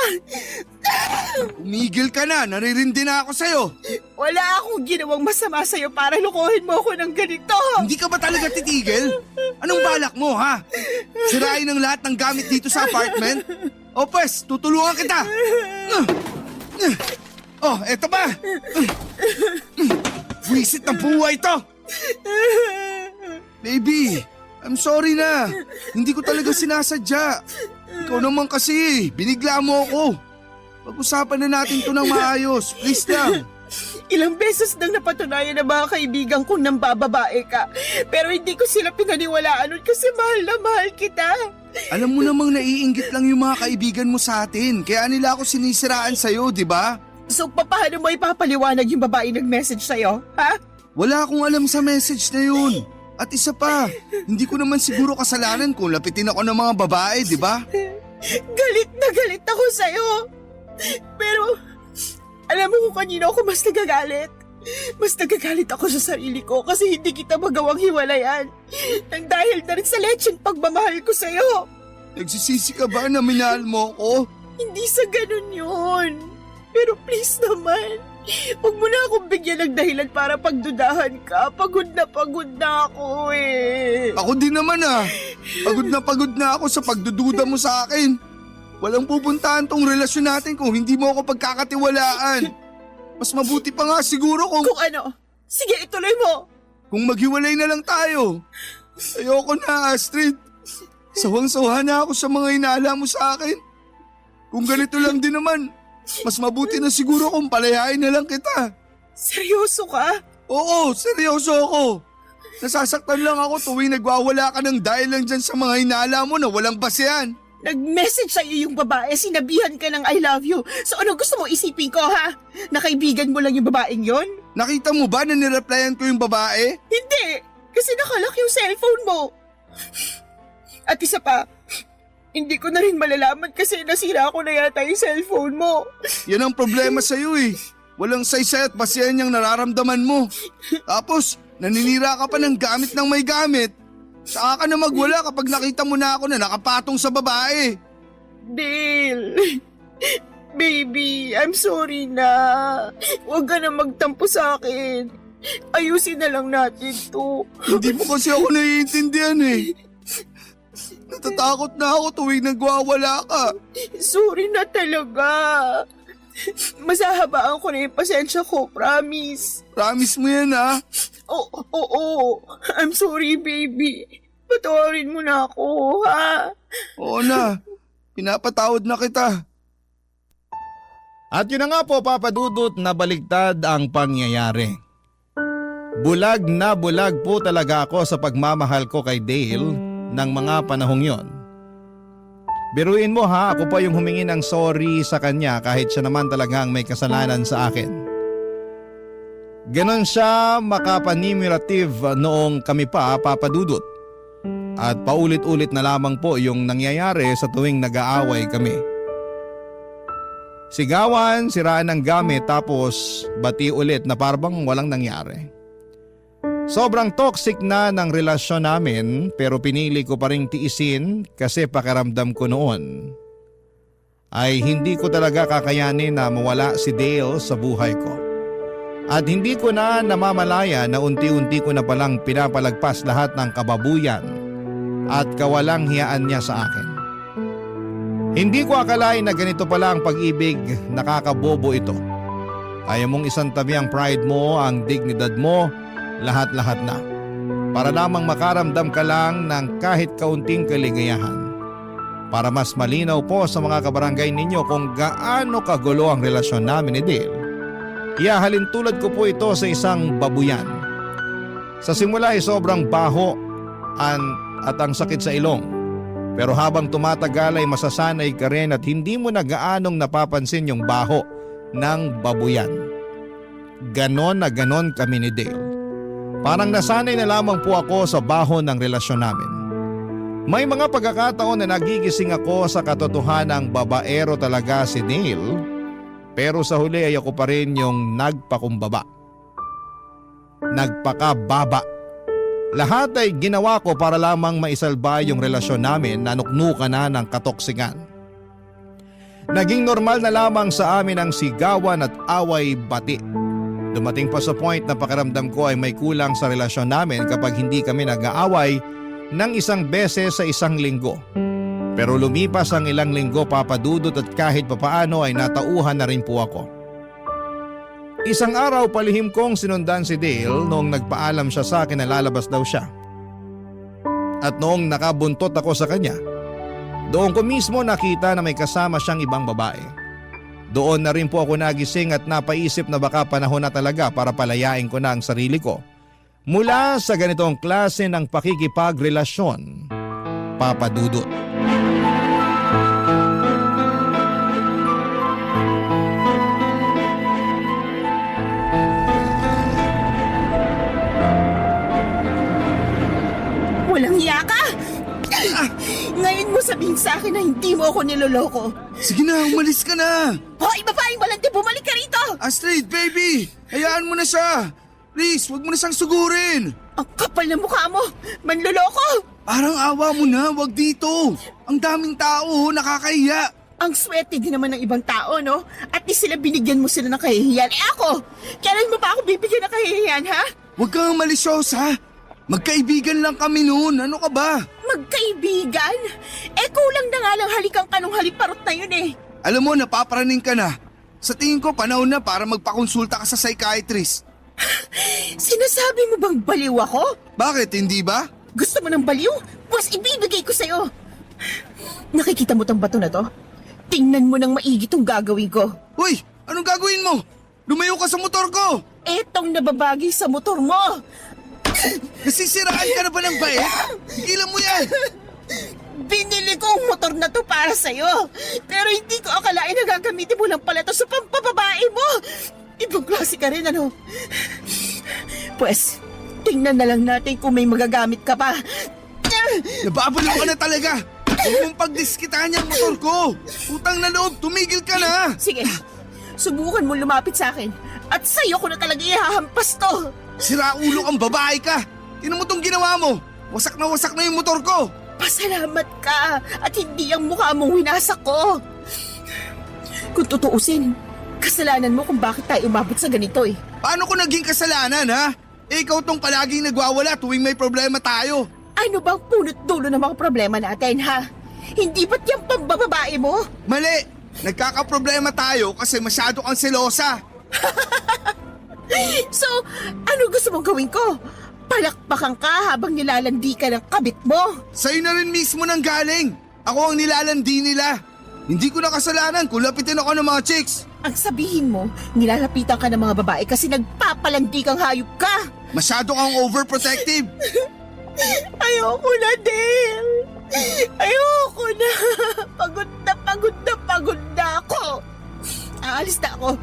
Umigil ka na, naririndi na ako sa'yo. Wala akong ginawang masama sa'yo para lukuhin mo ako ng ganito. Hindi ka ba talaga titigil? Anong balak mo, ha? Sirain ang lahat ng gamit dito sa apartment? O pues, tutulungan kita. Oh, eto ba? Wisit ng buhay to. Baby, I'm sorry na. Hindi ko talaga sinasadya. Ikaw naman kasi, binigla mo ako. Pag-usapan na natin to ng maayos. Please lang. Ilang beses nang napatunayan ng mga kaibigan kong nambababae ka. Pero hindi ko sila pinaniwalaan nun kasi mahal na mahal kita. Alam mo namang naiinggit lang yung mga kaibigan mo sa atin. Kaya nila ako sinisiraan sa'yo, di ba? So paano mo ipapaliwanag yung babae nag-message sa'yo, ha? Wala akong alam sa message na yun. At isa pa, hindi ko naman siguro kasalanan kung lapitin ako ng mga babae, di ba? Galit na galit ako sa'yo. Pero, alam mo kung kanino ako mas nagagalit? Mas nagagalit ako sa sarili ko kasi hindi kita magawang hiwalayan. Nang dahil na rin sa lecheng pagmamahal ko sa'yo. Nagsisisi ka ba na minahal mo ako? Hindi sa ganun yun. Pero please naman, huwag mo na akong bigyan ng dahilan para pagdudahan ka. Pagod na ako eh. Ako din naman ah. Pagod na ako sa pagdududa mo sa akin. Walang pupuntahan tong relasyon natin kung hindi mo ako pagkakatiwalaan. Mas mabuti pa nga siguro kung Kung ano, sige ituloy mo. maghiwalay na lang tayo. Ayoko na, Astrid. Sawang-sawa na ako sa mga inaala mo sa akin. Kung ganito lang din naman, mas mabuti na siguro kung palayain na lang kita. Seryoso ka? Oo, seryoso ako. Nasasaktan lang ako tuwing nagwawala ka ng dahil lang dyan sa mga inaala mo na walang basehan. Nag-message sa'yo yung babae, sinabihan ka ng I love you. So ano gusto mo isipin ko ha? Nakaibigan mo lang yung babaeng yon? Nakita mo ba na nireplyan ko yung babae? Hindi! Kasi nakalock yung cellphone mo. At isa pa, hindi ko na rin malalaman kasi nasira ko na yata yung cellphone mo. Yan ang problema sa'yo eh. Walang saysay at basehan yung nararamdaman mo. Tapos, naninira ka pa ng gamit ng may gamit. Saka ka na magwala kapag nakita mo na ako na nakapatong sa babae. Dale, baby, I'm sorry na. Huwag ka na magtampo sa akin. Ayusin na lang natin to. Hindi mo kasi ako naiintindihan eh. Natatakot na ako tuwing nagwawala ka. Sorry na talaga. Masahabaan ko na yung pasensya ko, promise. Promise mo yan ha? Oo. I'm sorry, baby. Patawarin mo na ako, ha? Oo na. Pinapatawad na kita. At yun na nga po, Papa Dudut, na baligtad ang pangyayari. Bulag na bulag po talaga ako sa pagmamahal ko kay Dale ng mga panahong yon. Biruin mo ha, ako pa yung humingi ng sorry sa kanya kahit siya naman talagang may kasalanan sa akin. Ganon siya makapanimulative noong kami pa, Papa Dudut. At paulit-ulit na lamang po yung nangyayari sa tuwing nag-aaway kami. Sigawan, siraan ng gamit tapos bati ulit na parang walang nangyari. Sobrang toxic na ng relasyon namin pero pinili ko pa ring tiisin kasi pakiramdam ko noon ay hindi ko talaga kakayanin na mawala si Dale sa buhay ko. At hindi ko na namamalaya na unti-unti ko na palang pinapalagpas lahat ng kababuyan at kawalang hiyaan niya sa akin. Hindi ko akalain na ganito pala ang pag-ibig, nakakabobo ito. Kaya mong isantabi ang pride mo, ang dignidad mo, lahat-lahat na. Para lamang makaramdam ka lang ng kahit kaunting kaligayahan. Para mas malinaw po sa mga kabarangay ninyo kung gaano kagulo ang relasyon namin ni Dale, ihahalin tulad ko po ito sa isang babuyan. Sa simula ay sobrang baho at ang sakit sa ilong. Pero habang tumatagal ay masasanay ka rin at hindi mo na gaanong napapansin yung baho ng babuyan. Ganon na ganon kami ni Dale. Parang nasanay na lamang po ako sa baho ng relasyon namin. May mga pagkakataon na nagigising ako sa katotohanang babaero talaga si Dale, pero sa huli ay ako pa rin yung nagpakumbaba. nagpakababa. Lahat ay ginawa ko para lamang maisalba yung relasyon namin na nuknukan na ng katoksikan. Naging normal na lamang sa amin ang sigawan at away bati. Dumating pa sa point na pakiramdam ko ay may kulang sa relasyon namin kapag hindi kami nag-aaway ng isang beses sa isang linggo. Pero lumipas ang ilang linggo, Papa Dudut, at kahit papaano ay natauhan na rin po ako. Isang araw palihim kong sinundan si Dale noong nagpaalam siya sa akin na lalabas daw siya. At noong nakabuntot ako sa kanya, doon ko mismo nakita na may kasama siyang ibang babae. Doon na rin po ako nagising at napaisip na baka panahon na talaga para palayain ko na ang sarili ko mula sa ganitong klase ng pakikipagrelasyon, Papa Dudut. Walang hiya ka! Ngayon mo sabihin sa akin na hindi mo ako niloloko. Sige na, umalis ka na. Hoy, babaeng balante, bumalik ka rito! Astrid, baby! Hayaan mo na siya! Please, wag mo na siyang sugurin! Ang kapal na mukha mo! Manloloko! Parang awa mo na, wag dito! Ang daming tao, nakakahiya! Ang swerte din naman ng ibang tao, no? At di sila binigyan mo sila ng kahihiyan. Eh ako! Kailan mo pa ako bibigyan ng kahihiyan, ha? Huwag kang malisyosa! Magkaibigan lang kami noon, ano ka ba? Magkaibigan? Eh kulang na nga lang halikang kanong haliparot na yun eh. Alam mo, napaparaning ka na. Sa tingin ko, panahon na para magpakonsulta ka sa psychiatrist. Sinasabi mo bang baliw ako? Bakit, hindi ba? Gusto mo ng baliw? Pues ibibigay ko sa'yo. Nakikita mo tong bato na to? Tingnan mo nang maigi tong gagawin ko. Uy, anong gagawin mo? Lumayo ka sa motor ko! Etong nababagi sa motor mo. Nasisiraan ka na ba ng bait? Higilan mo yan! Binili ko ang motor na to para sa'yo. Pero hindi ko akalain na gagamitin mo lang pala to sa pampababae mo. Ibang klase ka rin, ano? Pues, tingnan na lang natin kung may magagamit ka pa. Nababalo ka na talaga! Huwag mong pagdiskitahan yung motor ko! Utang na loob, tumigil ka na! Sige, subukan mo lumapit sa akin. At sa'yo ko na talaga ihahampas to. Sira ulo kang babae ka! Tinan mo tong ginawa mo! Wasak na yung motor ko! Pasalamat ka at hindi ang mukha mong winasak ko. Kung tutuusin, kasalanan mo kung bakit tayo umabot sa ganito eh. Paano ko naging kasalanan, ha? Eh, ikaw tong palaging nagwawala tuwing may problema tayo. Ano bang punot dulo ng mga problema natin, ha? Hindi ba't yung pambababae mo? Mali! Nagkakaproblema tayo kasi masyado kang selosa. So, ano gusto mong gawin ko? Palakpakan ka habang nilalandi ka ng kabit mo. Sa'yo na rin mismo nang galing. Ako ang nilalandi nila. Hindi ko na kasalanan kung lapitin ako ng mga chicks. Ang sabihin mo, nilalapitan ka ng mga babae kasi nagpapalandi kang hayop ka. Masyado kang overprotective. Ayoko na, Dale. Ayoko na. Pagod na ako. Aalis na ako.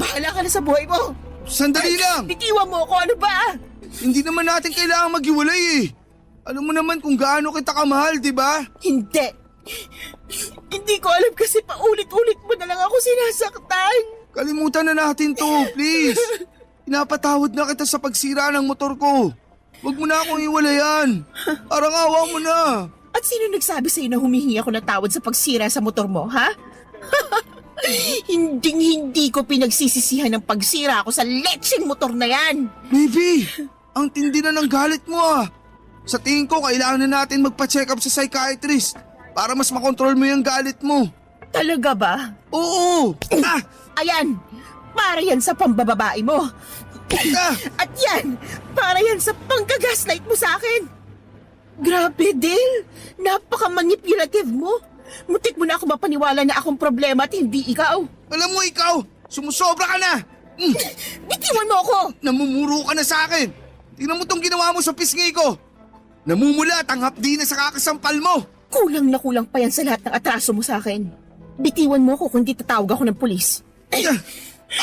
Bahala ka na sa buhay mo. Sandali lang. Bitiwan mo ako, ano ba? Hindi naman natin kailangan maghiwalay eh. Alam mo naman kung gaano kita kamahal, di ba? Hindi. Hindi ko alam kasi paulit-ulit mo na lang ako sinasaktan. Kalimutan na natin to, please. Pinapatawad na kita sa pagsira ng motor ko. Huwag mo na akong iwalayan. Parang awa mo na. At sino nagsabi sa'yo na humihingi ako ng tawad sa pagsira sa motor mo, ha? Hindi ko pinagsisisihan ng pagsira ako sa lecheng motor na yan. Baby, ang tindi na ng galit mo ah. Sa tingin ko, kailangan na natin magpa-check up sa psychiatrist para mas makontrol mo yung galit mo. Talaga ba? Oo! Ah! Ayan, para yan sa pambababae mo. Ah! At yan, para yan sa panggagaslight mo sa akin. Grabe, Dale. Napaka-manipulative mo. Mutik mo na ako mapaniwala na akong problema at hindi ikaw. Alam mo ikaw, sumusobra ka na! Bitiwan mo ako! Namumuro ka na sa akin! Tingnan mo tong ginawa mo sa pisngi ko! Namumulat ang hapdi na sa kakasampal mo! Kulang na kulang pa yan sa lahat ng atraso mo sa akin. Bitiwan mo ako kung di tatawag ako ng pulis.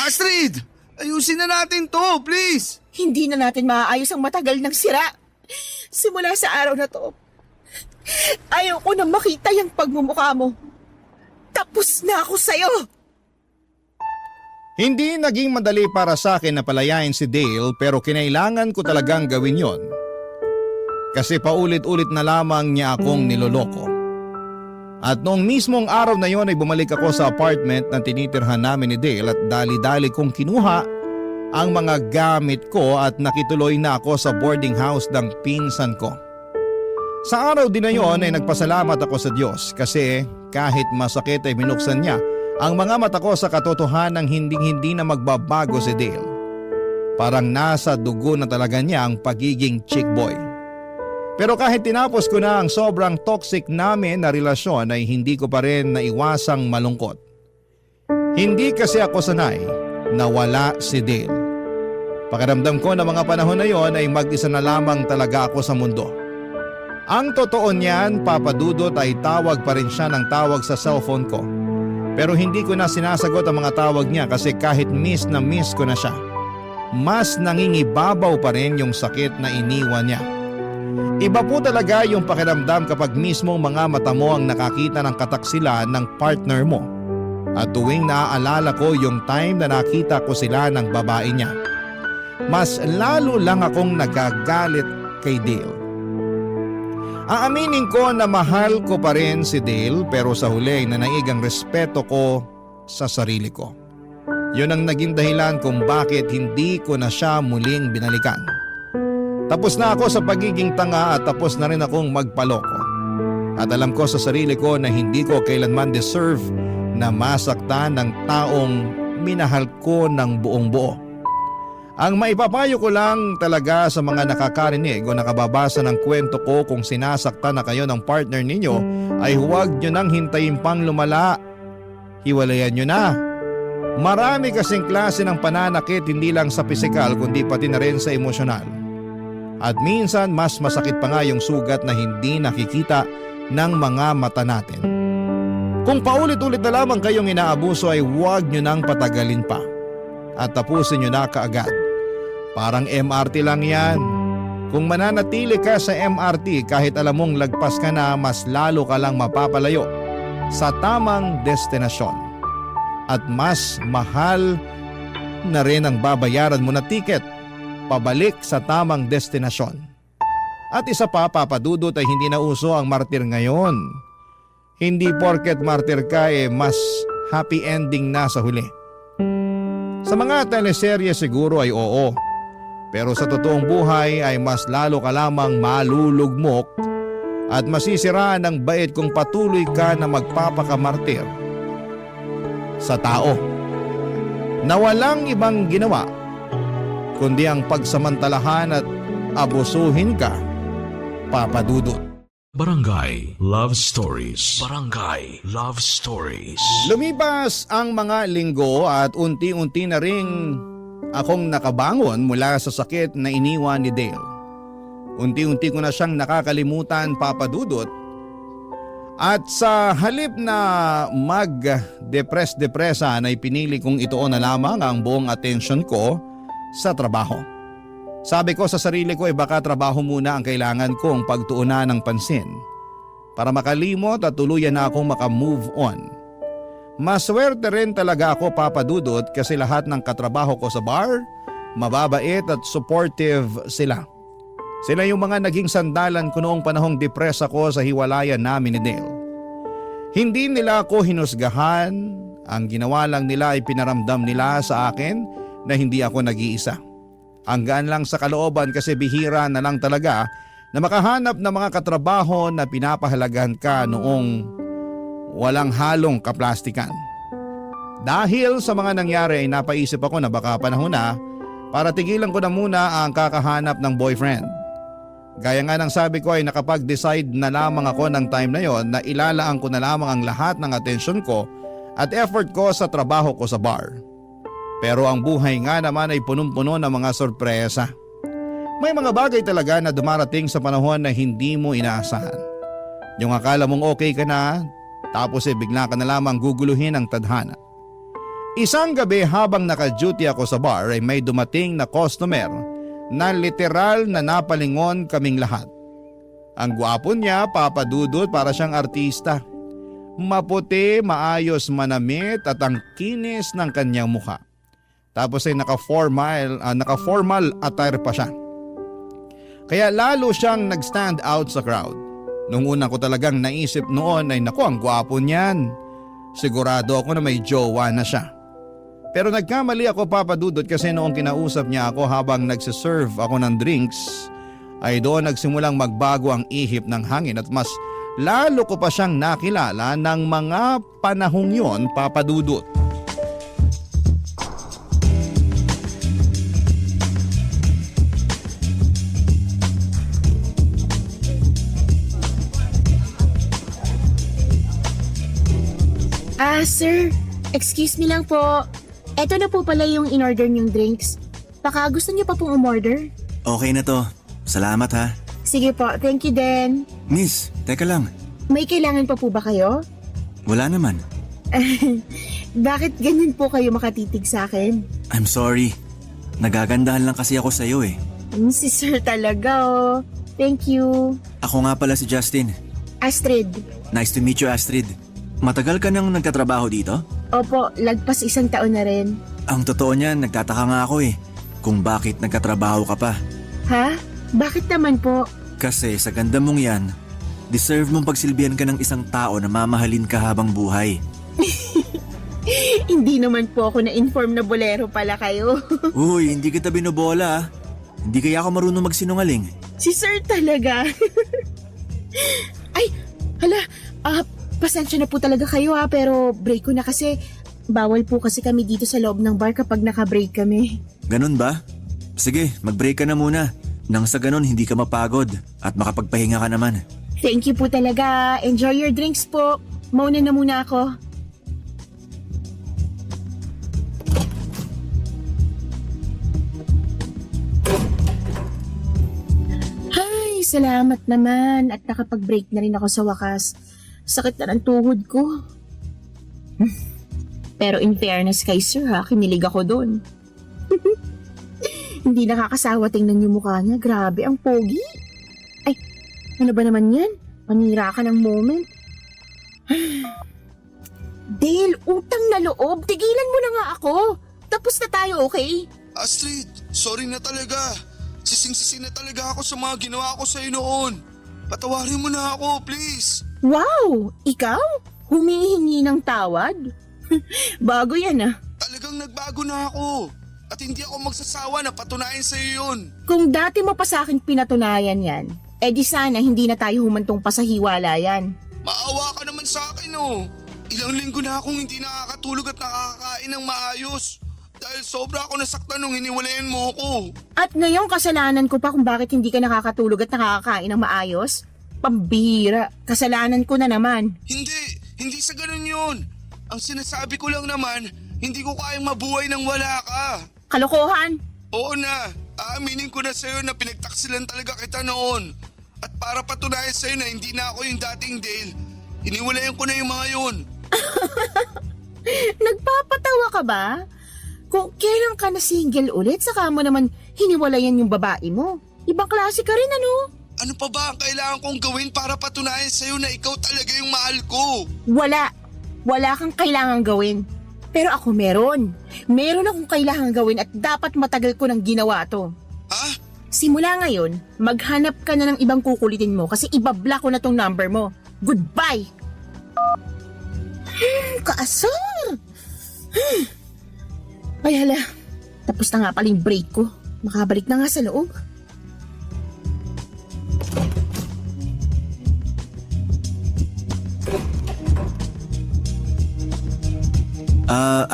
Astrid! Ayusin na natin to, please! Hindi na natin maaayos ang matagal ng sira. Simula sa araw na to, ayaw ko na makita yung pagmumukha mo. Tapos na ako sa'yo! Hindi naging madali para sa akin na palayain si Dale pero kinailangan ko talagang gawin yon. Kasi paulit-ulit na lamang niya akong niloloko. At noong mismong araw na yon ay bumalik ako sa apartment na tinitirhan namin ni Dale at dali-dali kong kinuha ang mga gamit ko at nakituloy na ako sa boarding house ng pinsan ko. Sa araw din na yon ay nagpasalamat ako sa Diyos kasi kahit masakit ay binuksan niya ang mga mata ko sa katotohanang hindi na magbabago si Dale. Parang nasa dugo na talaga niya ang pagiging chick boy. Pero kahit tinapos ko na ang sobrang toxic namin na relasyon ay hindi ko pa rin naiwasang malungkot. Hindi kasi ako sanay na wala si Dale. Pakiramdam ko na mga panahon na yon ay mag-isa na lamang talaga ako sa mundo. Ang totoo niyan, Papa Dudut, ay tawag pa rin siya ng tawag sa cellphone ko. Pero hindi ko na sinasagot ang mga tawag niya kasi kahit miss na miss ko na siya, mas nangingibabaw pa rin yung sakit na iniwan niya. Iba po talaga yung pakiramdam kapag mismo mga mata mo ang nakakita ng kataksilan ng partner mo. At tuwing naaalala ko yung time na nakita ko sila ng babae niya, mas lalo lang akong nagagalit kay Dale. Aaminin ko na mahal ko pa rin si Dale pero sa huli ay nanaig ang respeto ko sa sarili ko. Yun ang naging dahilan kung bakit hindi ko na siya muling binalikan. Tapos na ako sa pagiging tanga at tapos na rin akong magpaloko. At alam ko sa sarili ko na hindi ko kailanman deserve na masaktan ng taong minahal ko ng buong buo. Ang maipapayo ko lang talaga sa mga nakakarinig o nakababasa ng kwento ko kung sinasaktan na kayo ng partner ninyo ay huwag nyo nang hintayin pang lumala. Hiwalayan nyo na. Marami kasing klase ng pananakit hindi lang sa pisikal kundi pati na rin sa emosyonal. At minsan mas masakit pa nga yung sugat na hindi nakikita ng mga mata natin. Kung paulit-ulit na lamang kayong inaabuso ay huwag nyo nang patagalin pa at tapusin nyo na kaagad. Parang MRT lang yan. Kung mananatili ka sa MRT kahit alam mong lagpas ka na, mas lalo ka lang mapapalayo sa tamang destinasyon. At mas mahal na rin ang babayaran mo na tiket pabalik sa tamang destinasyon. At isa pa, Papa Dudut, ay hindi na uso ang martir ngayon. Hindi porket martir ka mas happy ending na sa huli. Sa mga teleserye siguro ay oo. Pero sa totoong buhay ay mas lalo ka lamang malulugmok at masisiraan ng bait kung patuloy ka na magpapakamartir sa tao na walang ibang ginawa kundi ang pagsamantalahan at abusuhin ka, Papa Dudut. Barangay Love Stories. Barangay Love Stories. Lumipas ang mga linggo at unti-unti na ring akong nakabangon mula sa sakit na iniwan ni Dale. Unti-unti ko na siyang nakakalimutan, Papa Dudut. At sa halip na mag-depress-depressan ay pinili kong ituon na lamang ang buong atensyon ko sa trabaho. Sabi ko sa sarili ko ay baka trabaho muna ang kailangan kong pagtuunan ng pansin para makalimot at tuluyan na akong makamove on. Maswerte rin talaga ako, Papa Dudut, kasi lahat ng katrabaho ko sa bar, mababait at supportive sila. Sila yung mga naging sandalan ko noong panahong depress ako sa hiwalayan namin ni Dale. Hindi nila ako hinusgahan, ang ginawa lang nila ay pinaramdam nila sa akin na hindi ako nag-iisa. Ang gaan lang sa kalooban kasi bihira na lang talaga na makahanap ng mga katrabaho na pinapahalagahan ka noong walang halong kaplastikan. Dahil sa mga nangyari ay napaisip ako na baka panahon na para tigilan ko na muna ang kakahanap ng boyfriend. Gaya nga ng sabi ko ay nakapag-decide na lamang ako ng time na yon na ilalaan ko na lamang ang lahat ng atensyon ko at effort ko sa trabaho ko sa bar. Pero ang buhay nga naman ay punong-puno ng mga sorpresa. May mga bagay talaga na dumarating sa panahon na hindi mo inaasahan. Yung akala mong okay ka na, tapos bigla ka na lamang guguluhin ang tadhana. Isang gabi habang naka-duty ako sa bar ay may dumating na customer na literal na napalingon kaming lahat. Ang gwapo niya, Papa Dudut, para siyang artista. Maputi, maayos manamit at ang kinis ng kanyang mukha. Tapos ay naka-formal attire pa siya. Kaya lalo siyang nag-stand out sa crowd. Nung una ko talagang naisip noon ay naku, ang gwapo niyan. Sigurado ako na may jowa na siya. Pero nagkamali ako, Papa Dudut, kasi noong kinausap niya ako habang nagsiserve ako ng drinks ay doon nagsimulang magbago ang ihip ng hangin at mas lalo ko pa siyang nakilala ng mga panahong yon, Papa Dudut. Sir, excuse me lang po. Eto na po pala yung in-order niyong drinks. Baka gusto niyo pa pong umorder? Okay na to. Salamat ha. Sige po, thank you din. Miss, teka lang. May kailangan pa po ba kayo? Wala naman. Bakit ganyan po kayo makatitig sa akin? I'm sorry. Nagagandahan lang kasi ako sa'yo eh. Si Sir talaga oh. Thank you. Ako nga pala si Justin. Astrid. Nice to meet you, Astrid. Matagal ka nang nagtatrabaho dito? Opo, lagpas 1 taon na rin. Ang totoo niyan, nagtataka nga ako eh. Kung bakit nagtatrabaho ka pa. Ha? Bakit naman po? Kasi sa ganda mong yan, deserve mong pagsilbihan ka ng isang tao na mamahalin ka habang buhay. Hindi naman po ako na-inform na bolero pala kayo. Uy, hindi kita binobola ah. Hindi kaya ako marunong magsinungaling. Si Sir talaga. Ay, hala, pasensya na po talaga kayo ha, pero break ko na kasi bawal po kasi kami dito sa loob ng bar kapag naka-break kami. Ganun ba? Sige, mag-break ka na muna. Nang sa ganun hindi ka mapagod at makapagpahinga ka naman. Thank you po talaga. Enjoy your drinks po. Mauna na muna ako. Ay, salamat naman at nakapag-break na rin ako sa wakas. Sakit na ng tuhod ko. Pero in fairness kay Sir ha, kinilig ako doon. Hindi nakakasawa tingnan yung mukha niya. Grabe, ang pogi. Ay, ano ba naman yan? Panira ka ng moment. Dale, utang na loob. Tigilan mo na nga ako. Tapos na tayo, okay? Astrid, sorry na talaga. Sising-sisi na talaga ako sa mga ginawa ko sa'yo noon. Patawarin mo na ako, please. Wow! Ikaw? Humihingi ng tawad? Bago yan ah. Talagang nagbago na ako. At hindi ako magsasawa na patunayan sa'yo yun. Kung dati mo pa sa akin pinatunayan yan, di sana hindi na tayo humantong pa sa hiwalayan. Maawa ka naman sa akin oh. Ilang linggo na akong hindi nakakatulog at nakakakain ng maayos. Dahil sobra ako nasaktan nung hiniwalayan mo ko. At ngayon kasalanan ko pa kung bakit hindi ka nakakatulog at nakakakain ng maayos? Pambihira, kasalanan ko na naman. Hindi sa ganun yun. Ang sinasabi ko lang naman, hindi ko kayang mabuhay nang wala ka. Kalokohan! Oo na, aaminin ko na sa'yo na pinagtaksilan talaga kita noon. At para patunayan sa'yo na hindi na ako yung dating Dale, hiniwalayan ko na yung mga yun. Nagpapatawa ka ba? Kung kailan ka na single ulit, saka mo naman hiniwalayan yung babae mo. Ibang klase ka rin ano? Ano pa ba ang kailangan kong gawin para patunayan sa'yo na ikaw talaga yung mahal ko? Wala kang kailangan gawin. Pero ako meron. Meron akong kailangan gawin at dapat matagal ko nang ginawa to. Ha? Simula ngayon, maghanap ka na ng ibang kukulitin mo kasi ibablock ko na tong number mo. Goodbye! Kaasar! Ay hala, tapos na nga paling break ko. Makabalik na nga sa loob.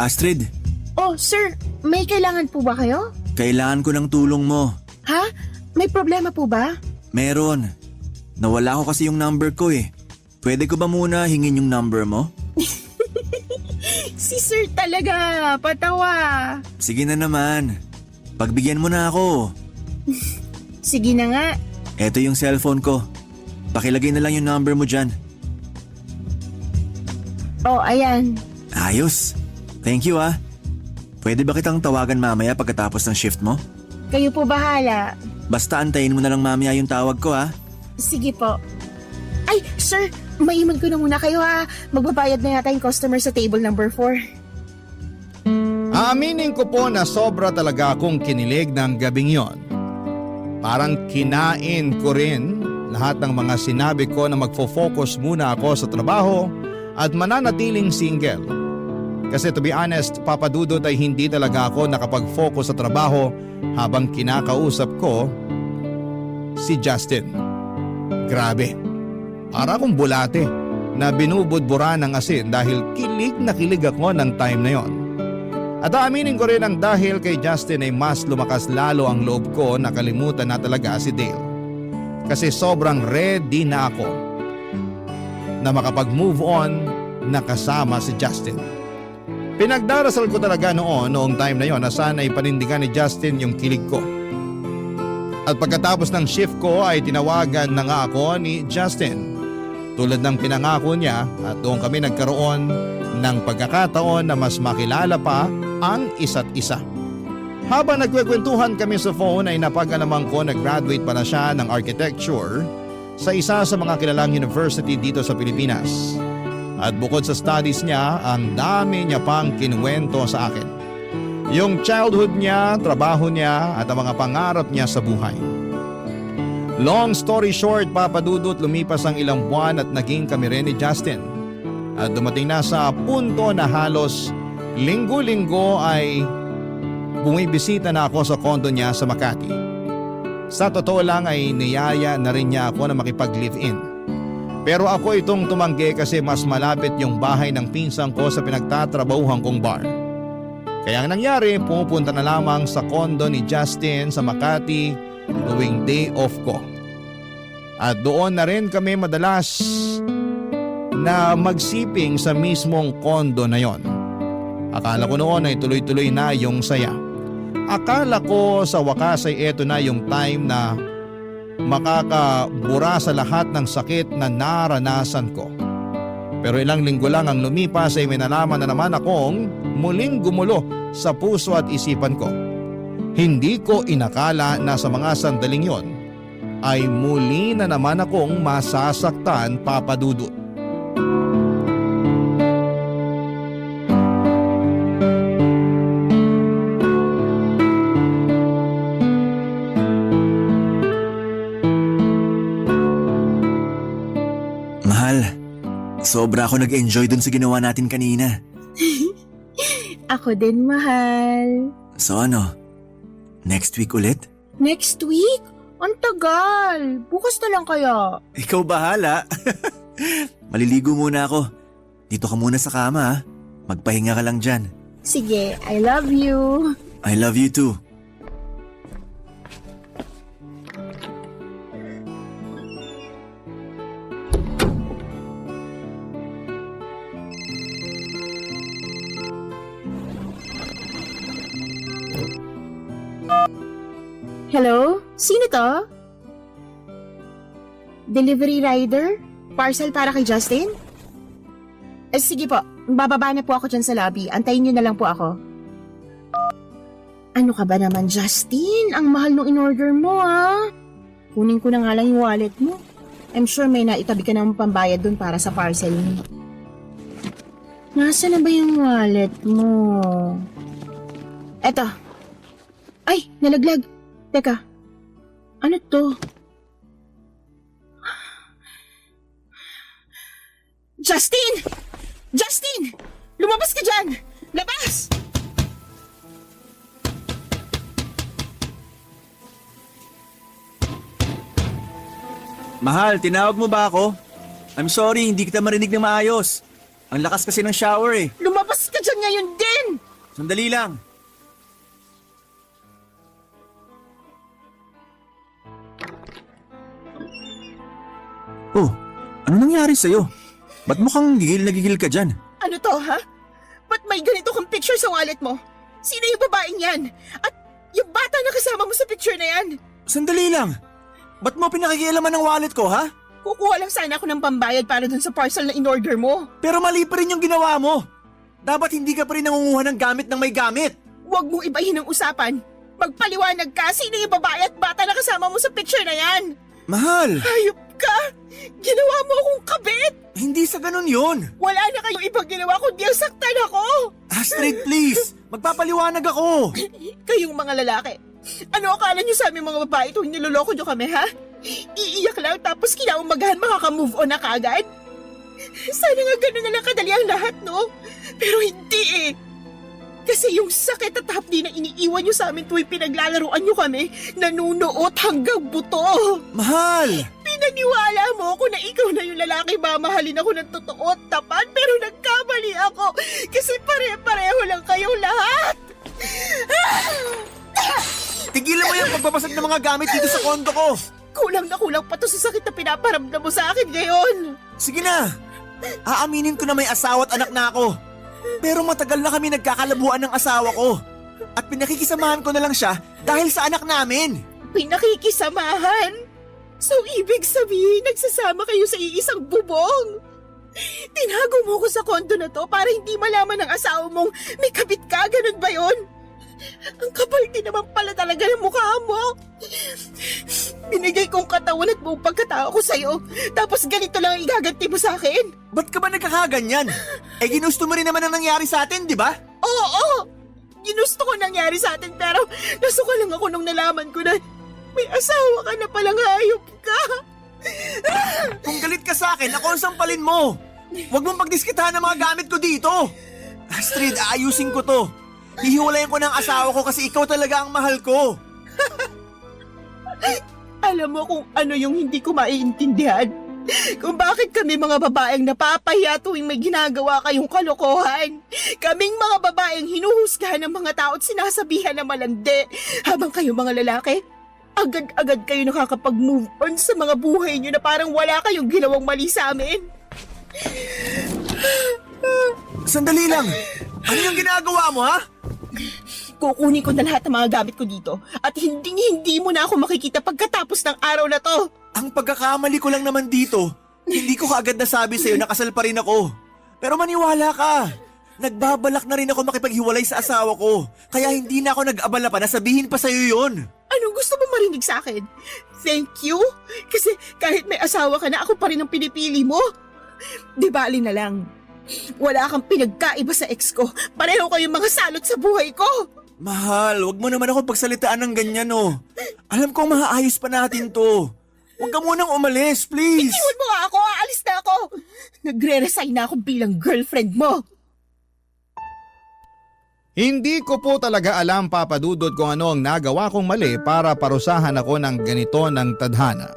Astrid, Oh, sir, may kailangan po ba kayo? kailangan ko ng tulong mo. Ha? May problema po ba? Meron. Nawala ko kasi yung number ko eh. Pwede ko ba muna hingin yung number mo? Si sir talaga, patawa. Sige na naman. Pagbigyan mo na ako. Sige na nga. Eto yung cellphone ko. Pakilagay na lang yung number mo dyan. Oh, ayan. Ayos. Thank you ah. Pwede ba kitang tawagan mamaya pagkatapos ng shift mo? Kayo po bahala. Basta antayin mo na lang mamaya yung tawag ko ah. Sige po. Ay, sir, maiman ko na muna kayo ha. Magbabayad na yata yung customer sa table number 4. Aaminin ko po na sobra talaga akong kinilig ng gabing yon. Parang kinain ko rin lahat ng mga sinabi ko na magfo-focus muna ako sa trabaho at mananatiling single. Kasi to be honest, Papa Dudut, ay hindi talaga ako nakapag-focus sa trabaho habang kinakausap ko si Justin. Grabe, para akong bulate na binubudbura ng asin dahil kilig na kilig ako ng time na yon. At aaminin ko rin ang dahil kay Justin ay mas lumakas lalo ang loob ko na kalimutan na talaga si Dale. Kasi sobrang ready na ako na makapag-move on na kasama si Justin. Pinagdarasal ko talaga noong time na yon na sana ipanindigan ni Justin yung kilig ko. At pagkatapos ng shift ko ay tinawagan na nga ako ni Justin. Tulad ng pinangako niya at doon kami nagkaroon ng pagkakataon na mas makilala pa ang isa't isa. Habang nagkwekwentuhan kami sa phone ay napag-alaman ko na graduate pa na siya ng architecture sa isa sa mga kilalang university dito sa Pilipinas. At bukod sa studies niya, ang dami niya pang kinuwento sa akin. Yung childhood niya, trabaho niya at ang mga pangarap niya sa buhay. Long story short, Papa Dudut, lumipas ang ilang buwan at naging kami rin ni Justin. At dumating na sa punto na halos linggo-linggo ay bumibisita na ako sa condo niya sa Makati. Sa totoo lang ay niyaya na rin niya ako na makipag-live-in. Pero ako itong tumanggi kasi mas malapit yung bahay ng pinsan ko sa pinagtatrabahuhan kong bar. Kaya ang nangyari, pumupunta na lamang sa condo ni Justin sa Makati tuwing day off ko. At doon na rin kami madalas na magsiping sa mismong condo na yon. Akala ko noon ay tuloy-tuloy na yung saya. Akala ko sa wakas ay eto na yung time na makakabura sa lahat ng sakit na naranasan ko. Pero ilang linggo lang ang lumipas ay may nalaman na naman akong muling gumulo sa puso at isipan ko. Hindi ko inakala na sa mga sandaling yon ay muli na naman akong masasaktan, Papa Dudut. Mahal, sobra ako nag-enjoy dun sa ginawa natin kanina. Ako din, mahal. So ano, next week ulit? Next week? Ang tagal. Bukas na lang kaya. Ikaw bahala. Maliligo muna ako. Dito ka muna sa kama ha. Magpahinga ka lang dyan. Sige, I love you. I love you too. Hello? Sino to? Delivery rider? Parcel para kay Justin? Sige po, bababa na po ako dyan sa lobby. Antayin niyo na lang po ako. Ano ka ba naman, Justin? Ang mahal nung in-order mo, ha? Kunin ko na nga lang yung wallet mo. I'm sure may naitabi ka ng pambayad dun para sa parcel mo. Nasaan na ba yung wallet mo? Eto. Ay, nalaglag. Teka, ano to? Justin! Justin! Lumabas ka dyan! Labas! Mahal, tinawag mo ba ako? I'm sorry, hindi kita marinig na maayos. Ang lakas kasi ng shower eh. Lumabas ka dyan ngayon din! Sandali lang. Oh, ano nangyari sa'yo? Ba't mukhang gigil na gigil ka dyan? Ano to, ha? Ba't may ganito kang picture sa wallet mo? Sino yung babaeng yan? At yung bata na kasama mo sa picture na yan? Sandali lang. Ba't mo pinakikialaman ng wallet ko, ha? Kukuha lang sana ako ng pambayad para dun sa parcel na in-order mo. Pero mali pa rin yung ginawa mo. Dapat hindi ka pa rin nangunguha ng gamit ng may gamit. Huwag mong ibahin ang usapan. Magpaliwanag ka, sino yung babae at bata na kasama mo sa picture na yan? Mahal! Hayop ka! Ginawa mo akong kabit! Hindi sa ganun yun. Wala na kayong ibang ginawa kundi ang saktan ako! Astrid, please! Magpapaliwanag ako! Kayong mga lalaki, ano akala niyo sa aming mga babae tuwing niloloko niyo kami, ha? Iiyak lang tapos kinaumagahan makaka-move on na kaagad? Sana nga ganun na lang kadali ang lahat, no? Pero hindi eh. Kasi yung sakit at hapdi na iniiwan niyo sa amin tuwing pinaglalaruan niyo kami, nanunuot hanggang buto. Mahal! Pinaniwala mo ako na ikaw na yung lalaki mamahalin ako ng totoo at tapat, pero nagkamali ako kasi pare-pareho lang kayong lahat. Tigilan mo yung pagbabasag ng mga gamit dito sa kondo ko! Kulang na kulang pa to sa sakit na pinaparamdam mo sa akin ngayon. Sige na! Aaminin ko na may asawa at anak na ako. Pero matagal na kami nagkakalabuan ng asawa ko. At pinakikisamahan ko na lang siya dahil sa anak namin. Pinakikisamahan? So ibig sabihin nagsasama kayo sa iisang bubong? Tinago mo ko sa kondo na to para hindi malaman ng asawa mong may kabit ka, ganun ba yun? Ang kapal din naman pala talaga ng mukha mo. Binigay kong katawan at buong pagkatao ko sa'yo, tapos ganito lang ang igaganti mo sa akin? Ba't ka ba nagkakaganyan? Ginusto mo rin naman ang nangyari sa atin, di ba? Oo! Ginusto ko nangyari sa atin pero nasuka lang ako nung nalaman ko na may asawa ka na palang hayop ka. Kung galit ka sa akin, ako ang sampalin mo. Huwag mong pagdiskitahan ng mga gamit ko dito. Astrid, aayusin ko to. Hihiwalayin ko ng asawa ko kasi ikaw talaga ang mahal ko. Alam mo kung ano yung hindi ko maiintindihan? Kung bakit kami mga babaeng napapahiya tuwing may ginagawa kayong kalokohan. Kaming mga babaeng hinuhusgahan ng mga tao at sinasabihan na malandi. Habang kayong mga lalaki, agad-agad kayo nakakapag-move on sa mga buhay nyo na parang wala kayong ginawang mali sa amin. Sandali lang. Ano yung ginagawa mo, ha? Kukunin ko na lahat ng mga gamit ko dito at hindi mo na ako makikita pagkatapos ng araw na to. Ang pagkakamali ko lang naman dito, hindi ko kaagad nasabi sa'yo na kasal pa rin ako. Pero maniwala ka. Nagbabalak na rin ako makipaghiwalay sa asawa ko. Kaya hindi na ako nag-abala pa na sabihin pa sa'yo yun. Anong gusto mo marinig sa akin? Thank you? Kasi kahit may asawa ka na, ako pa rin ang pinipili mo. Di bali na lang. Wala kang pinagkaiba sa ex ko. Pareho kayong mga salot sa buhay ko. Mahal, wag mo naman ako pagsalitaan ng ganyan, oh. Alam kong maaayos pa natin to. Huwag ka munang umalis, please. Iwan mo nga ako, aalis na ako. Nagre-resign na ako bilang girlfriend mo. Hindi ko po talaga alam, Papa Dudut, kung ano ang nagawa kong mali para parusahan ako ng ganito ng tadhana.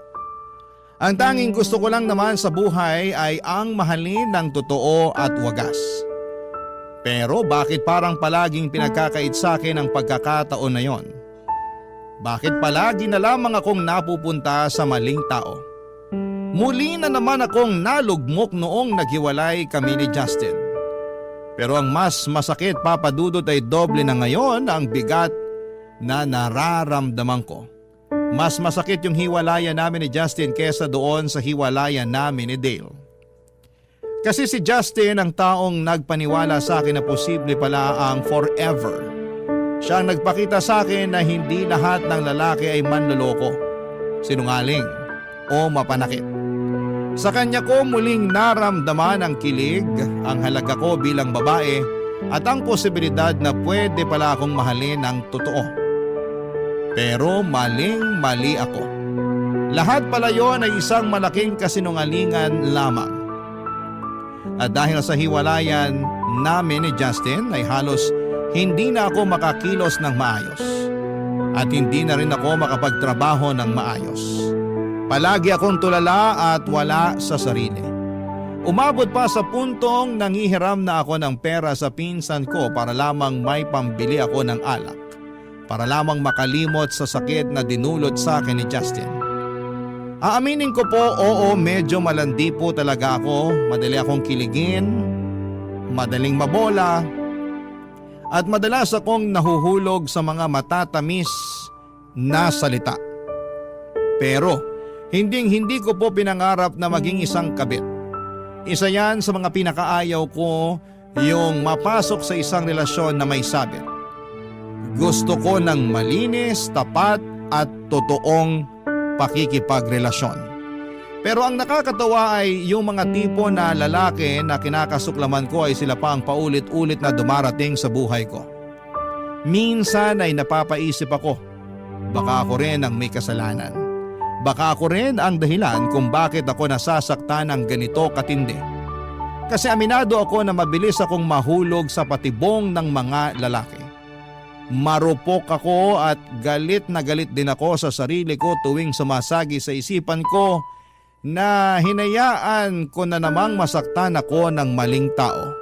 Ang tanging gusto ko lang naman sa buhay ay ang mahalin ng totoo at wagas. Pero bakit parang palaging pinagkakait sa akin ang pagkakataon na yon? Bakit palagi na lamang akong napupunta sa maling tao? Muli na naman akong nalugmok noong naghiwalay kami ni Justin. Pero ang mas masakit, Papa Dudut, ay doble na ngayon ang bigat na nararamdaman ko. Mas masakit yung hiwalayan namin ni Justin kesa doon sa hiwalayan namin ni Dale. Kasi si Justin ang taong nagpaniwala sa akin na posible pala ang forever. Siya ang nagpakita sa akin na hindi lahat ng lalaki ay manloloko, sinungaling o mapanakit. Sa kanya ko muling naramdaman ang kilig, ang halaga ko bilang babae at ang posibilidad na pwede pala akong mahalin ng totoo. Pero maling-mali ako. Lahat pala yon ay isang malaking kasinungalingan lamang. At dahil sa hiwalayan namin ni Justin ay halos hindi na ako makakilos ng maayos. At hindi na rin ako makapagtrabaho ng maayos. Palagi akong tulala at wala sa sarili. Umabot pa sa puntong nangihiram na ako ng pera sa pinsan ko para lamang may pambili ako ng alak. Para lamang makalimot sa sakit na dinulot sa akin ni Justin. Aaminin ko po, oo, medyo malandi po talaga ako. Madali akong kiligin, madaling mabola, at madalas akong nahuhulog sa mga matatamis na salita. Pero hindi ko po pinangarap na maging isang kabit. Isa yan sa mga pinakaayaw ko, yung mapasok sa isang relasyon na may sabit. Gusto ko ng malinis, tapat at totoong pakikipagrelasyon. Pero ang nakakatawa ay yung mga tipo na lalaki na kinakasuklaman ko ay sila pa ang paulit-ulit na dumarating sa buhay ko. Minsan ay napapaisip ako, baka ako rin ang may kasalanan. Baka ako rin ang dahilan kung bakit ako nasasaktan ng ganito katindi. Kasi aminado ako na mabilis akong mahulog sa patibong ng mga lalaki. Marupok ako at galit na galit din ako sa sarili ko tuwing sumasagi sa isipan ko na hinayaan ko na namang masaktan ako ng maling tao.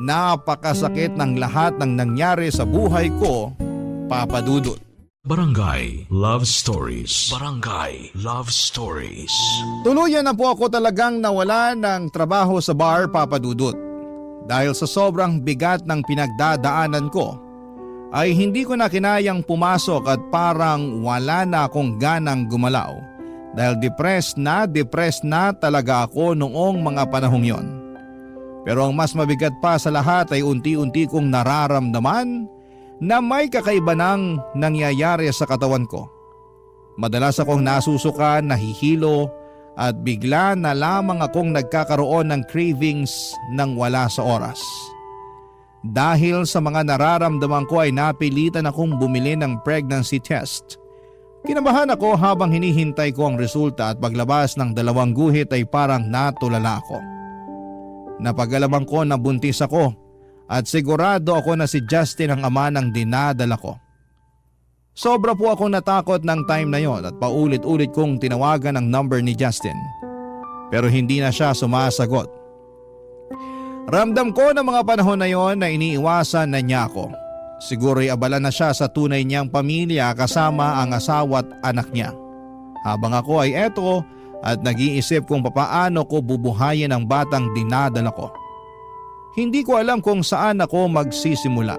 Napakasakit ng lahat ng nangyari sa buhay ko, Papa Dudut. Barangay Love Stories. Barangay Love Stories. Tuluyan na po ako talagang nawala ng trabaho sa bar, Papa Dudut. Dahil sa sobrang bigat ng pinagdadaanan ko, ay hindi ko na kinayang pumasok at parang wala na akong ganang gumalaw. Dahil depressed na talaga ako noong mga panahong yon. Pero ang mas mabigat pa sa lahat ay unti-unti kong nararamdaman na may kakaiba nang nangyayari sa katawan ko. Madalas akong nasusuka, nahihilo at bigla na lamang akong nagkakaroon ng cravings nang wala sa oras. Dahil sa mga nararamdaman ko ay napilitan akong bumili ng pregnancy test. Kinabahan ako habang hinihintay ko ang resulta at paglabas ng 2 guhit ay parang natulala ako. Napag-alaman ko na buntis ako at sigurado ako na si Justin ang ama ng dinadala ko. Sobra po akong natakot ng time na yon at paulit-ulit kong tinawagan ang number ni Justin. Pero hindi na siya sumasagot. Ramdam ko na mga panahon na yon na iniiwasan na niya ako. Siguro'y abala na siya sa tunay niyang pamilya kasama ang asawa at anak niya. Habang ako ay eto at nag-iisip kung papaano ko bubuhayin ang batang dinadala ko. Hindi ko alam kung saan ako magsisimula.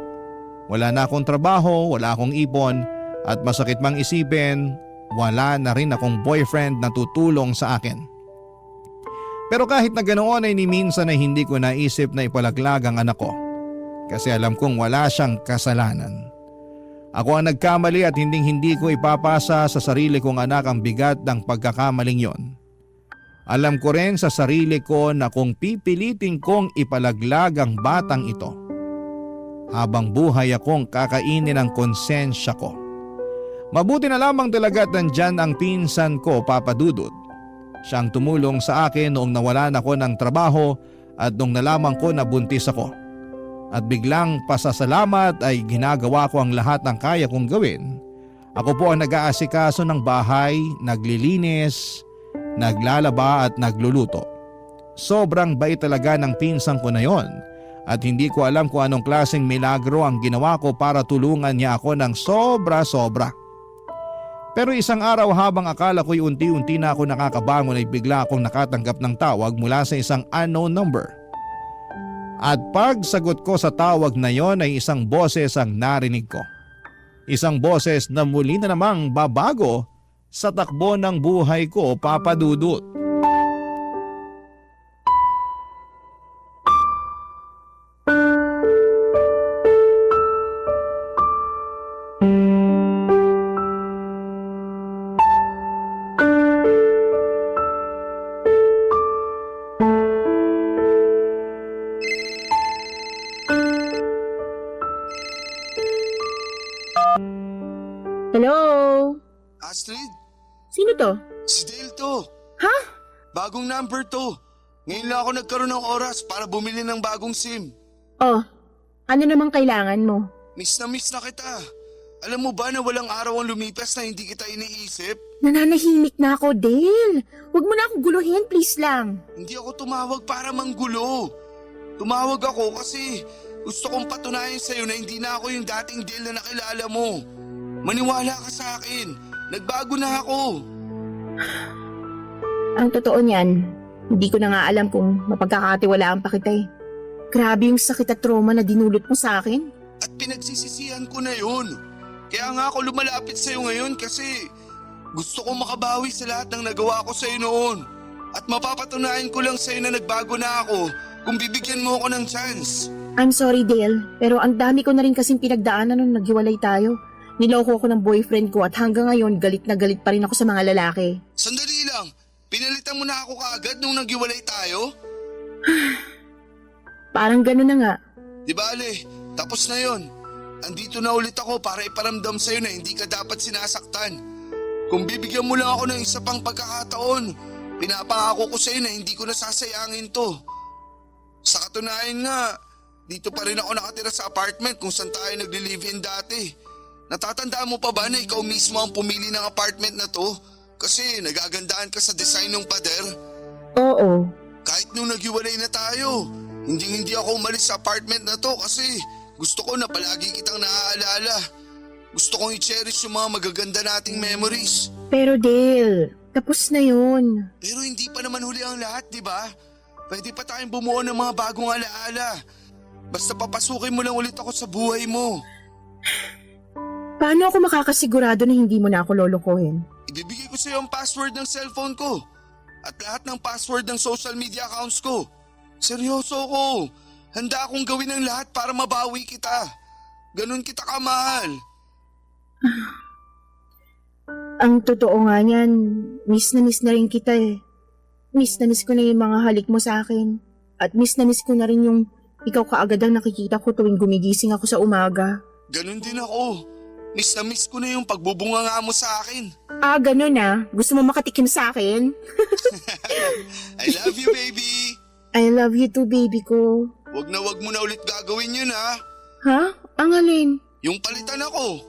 Wala na akong trabaho, wala akong ipon at masakit mang isipin, wala na rin akong boyfriend na tutulong sa akin. Pero kahit na ganoon ay ni minsan ay hindi ko naisip na ipalaglag ang anak ko. Kasi alam kong wala siyang kasalanan. Ako ang nagkamali at hindi ko ipapasa sa sarili kong anak ang bigat ng pagkakamaling yon. Alam ko rin sa sarili ko na kung pipilitin kong ipalaglag ang batang ito, habang buhay akong kakainin ang konsensya ko. Mabuti na lamang talaga at nandyan ang pinsan ko, Papa Dudut. Siyang tumulong sa akin noong nawalan ako ng trabaho at nung nalaman ko na buntis ako. At biglang pasasalamat ay ginagawa ko ang lahat ng kaya kong gawin. Ako po ang nag-aasikaso ng bahay, naglilinis, naglalaba at nagluluto. Sobrang bait talaga ng pinsan ko na yon at hindi ko alam kung anong klaseng milagro ang ginawa ko para tulungan niya ako ng sobra-sobra. Pero isang araw habang akala ko'y unti-unti na ako nakakabangon ay bigla akong nakatanggap ng tawag mula sa isang unknown number. At pagsagot ko sa tawag na yon ay isang boses ang narinig ko. Isang boses na muli na namang babago sa takbo ng buhay ko, Papa Dudut. Hello? Astrid, Sino to? si Dale to. Ha? Bagong number to. Ngayon lang ako nagkaroon ng oras para bumili ng bagong SIM. Oh, ano namang kailangan mo? Miss na kita. Alam mo ba na walang araw ang lumipas na hindi kita iniisip? Nananahimik na ako, Dale. Huwag mo na akong guluhin, please lang. Hindi ako tumawag para manggulo. Tumawag ako kasi gusto kong patunayan sa'yo na hindi na ako yung dating Dale na nakilala mo. Maniwala ka sa akin. Nagbago na ako. Ang totoo niyan, hindi ko na nga alam kung mapagkakatiwalaan pa kita eh. Grabe yung sakit at trauma na dinulot mo sa akin. At pinagsisisihan ko na yun. Kaya nga ako lumalapit sa'yo ngayon kasi gusto kong makabawi sa lahat ng nagawa ko sa'yo noon. At mapapatunayan ko lang sa'yo na nagbago na ako kung bibigyan mo ako ng chance. I'm sorry, Dale, pero ang dami ko na rin kasing pinagdaanan nung naghiwalay tayo. Niloko ko ng boyfriend ko at hanggang ngayon galit na galit pa rin ako sa mga lalaki. Sandali lang. Pinalitan mo na ako kaagad nung naghiwalay tayo? Parang gano'n na nga. Di bale, tapos na yon. Andito na ulit ako para iparamdam sa'yo na hindi ka dapat sinasaktan. Kung bibigyan mo lang ako ng isa pang pagkakataon, pinapangako ko sa'yo na hindi ko nasasayangin to. Sa katunayan nga, dito pa rin ako nakatira sa apartment kung saan tayo nagli-live-in dati. Natatandaan mo pa ba na ikaw mismo ang pumili ng apartment na to? Kasi nagagandaan ka sa design ng pader. Oo. Kahit nung naghiwalay na tayo, hindi ako umalis sa apartment na to kasi gusto ko na palagi kitang naaalala. Gusto kong i-cherish yung mga magaganda nating memories. Pero Dale, tapos na yun. Pero hindi pa naman huli ang lahat, di ba? Pwede pa tayong bumuo ng mga bagong alaala. Basta papasukin mo lang ulit ako sa buhay mo. Paano ako makakasigurado na hindi mo na ako lolokohin? Ibibigay ko sa iyo ang password ng cellphone ko at lahat ng password ng social media accounts ko. Seryoso ko. Handa akong gawin ang lahat para mabawi kita. Ganun kita kamahal. Ang totoo nga niyan, miss na rin kita eh. Miss na miss ko na yung mga halik mo sa akin. At miss na miss ko na rin yung ikaw kaagad ang nakikita ko tuwing gumigising ako sa umaga. Ganun din ako. Miss na miss ko na yung pagbubunga nga mo sa akin. Ah, ganun ah. Gusto mo makatikim sa akin? I love you, baby. I love you too, baby ko. Wag mo na ulit gagawin yun, ha? Ha? Ang alin? Yung palitan ako.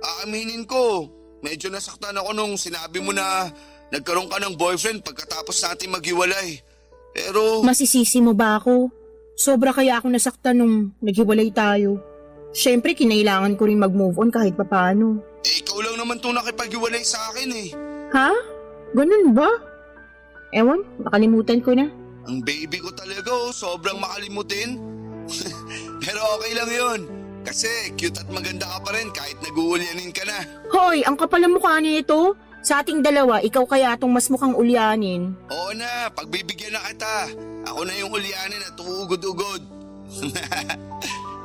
Aaminin ko, medyo nasaktan ako nung sinabi mo na nagkaroon ka ng boyfriend pagkatapos natin maghiwalay. Pero... Masisisi mo ba ako? Sobra kaya ako nasaktan nung naghiwalay tayo. Siyempre, kinailangan ko rin mag-move on kahit papaano. ikaw lang naman itong nakipaghiwalay sa akin eh. Ha? Ganun ba? Ewan, nakalimutan ko na. Ang baby ko talaga sobrang makalimutin. Pero okay lang yun. Kasi cute at maganda ka pa rin kahit nag-uulyanin ka na. Hoy, ang kapal ng mukha nito. Sa ating dalawa, ikaw kaya itong mas mukhang ulyanin. Oo na, pagbibigyan na kita. Ako na yung ulyanin at uugod-ugod.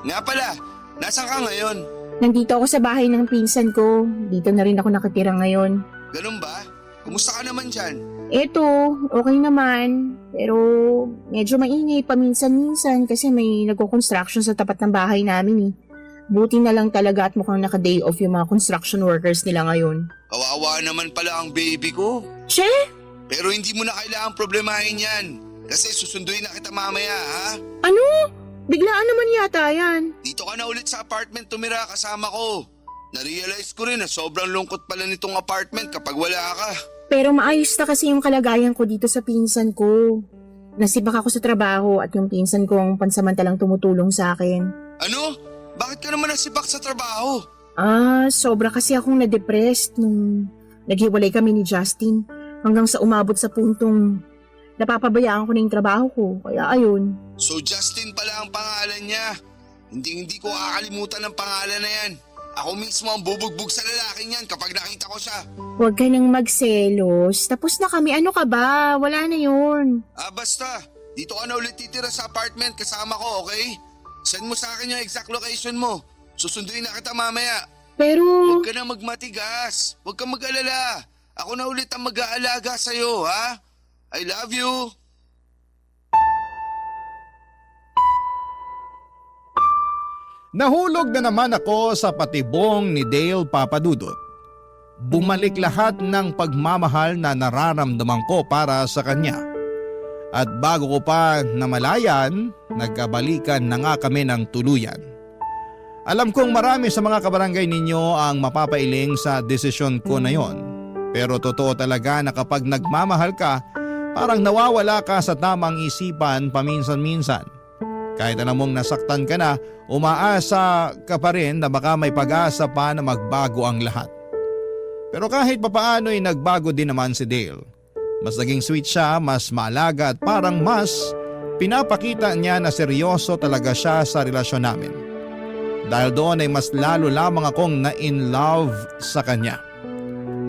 Nga pala, nasaan ka ngayon? Nandito ako sa bahay ng pinsan ko. Dito na rin ako nakatira ngayon. Ganun ba? Kumusta ka naman dyan? Eto, okay naman. Pero medyo maingay paminsan-minsan kasi may nagko-construction sa tapat ng bahay namin eh. Buti na lang talaga at mukhang naka-day off yung mga construction workers nila ngayon. Kawawa naman pala ang baby ko. Che? Pero hindi mo na kailangang problemahin yan. Kasi susunduin na kita mamaya, ha? Ano? Biglaan naman yata yan. Dito ka na ulit sa apartment tumira kasama ko. Narealize ko rin na sobrang lungkot pala nitong apartment kapag wala ka. Pero maayos na kasi yung kalagayan ko dito sa pinsan ko. Nasibak ako sa trabaho at yung pinsan ko ang pansamantalang tumutulong sa akin. Ano? Bakit ka naman nasibak sa trabaho? Sobra kasi akong na-depressed nung naghiwalay kami ni Justin. Hanggang sa umabot sa puntong napapabayaan ko na yung trabaho ko. Kaya ayun. So Justin pala ang pangalan niya. Hindi ko kakalimutan ang pangalan na yan. Ako mismo ang bubugbog sa lalaking yan kapag nakita ko siya. Huwag ka nang magselos. Tapos na kami. Ano ka ba? Wala na yun. Basta. Dito ka na ulit titira sa apartment kasama ko, okay? Send mo sa akin yung exact location mo. Susunduin na kita mamaya. Pero... Huwag ka na magmatigas. Huwag ka mag-alala. Ako na ulit ang mag-aalaga sa'yo, ha? I love you. Nahulog na naman ako sa patibong ni Dale Papadudot. Bumalik lahat ng pagmamahal na nararamdaman ko para sa kanya. At bago ko pa namalayan, nagkabalikan na nga kami ng tuluyan. Alam kong marami sa mga kabarangay ninyo ang mapapailing sa desisyon ko na yon. Pero totoo talaga na kapag nagmamahal ka, parang nawawala ka sa tamang isipan paminsan-minsan. Kahit alam mong nasaktan ka na, umaasa ka pa rin na baka may pag-asa pa na magbago ang lahat. Pero kahit papaano ay nagbago din naman si Dale. Mas naging sweet siya, mas maalaga at parang mas pinapakita niya na seryoso talaga siya sa relasyon namin. Dahil doon ay mas lalo lamang akong na-in love sa kanya.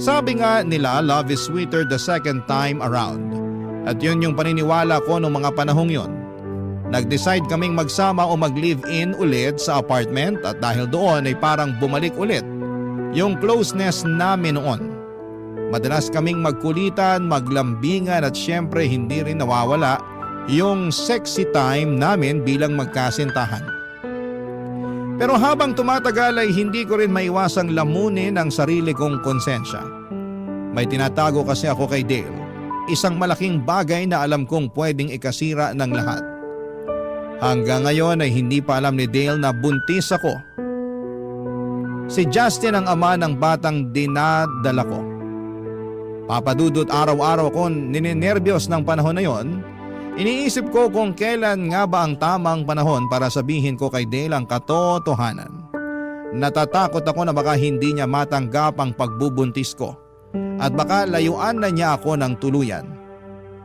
Sabi nga nila, love is sweeter the second time around. At yun yung paniniwala ko noong mga panahong yon. Nag-decide kaming magsama o mag-live-in ulit sa apartment at dahil doon ay parang bumalik ulit yung closeness namin noon. Madalas kaming magkulitan, maglambingan at syempre hindi rin nawawala yung sexy time namin bilang magkasintahan. Pero habang tumatagal ay hindi ko rin maiwasang lamunin ang sarili kong konsensya. May tinatago kasi ako kay Dale, isang malaking bagay na alam kong pwedeng ikasira ng lahat. Hanggang ngayon ay hindi pa alam ni Dale na buntis ako. Si Justin ang ama ng batang dinadala ko. Papadudot araw-araw ko nininervyos ng panahon na yon. Iniisip ko kung kailan nga ba ang tamang panahon para sabihin ko kay Dale ang katotohanan. Natatakot ako na baka hindi niya matanggap ang pagbubuntis ko at baka layuan na niya ako ng tuluyan.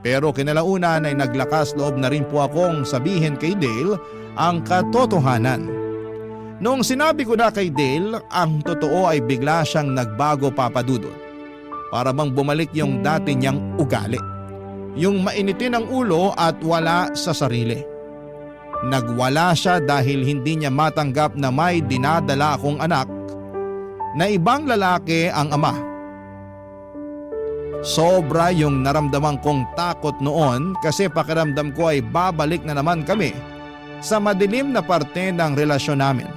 Pero kinalaunan ay naglakas loob na rin po akong sabihin kay Dale ang katotohanan. Noong sinabi ko na kay Dale ang totoo ay bigla siyang nagbago, Papadudot. Para bang bumalik yung dati niyang ugali. Yung mainitin ang ulo at wala sa sarili. Nagwala siya dahil hindi niya matanggap na may dinadala akong anak na ibang lalaki ang ama. Sobra yung naramdaman kong takot noon kasi pakiramdam ko ay babalik na naman kami sa madilim na parte ng relasyon namin.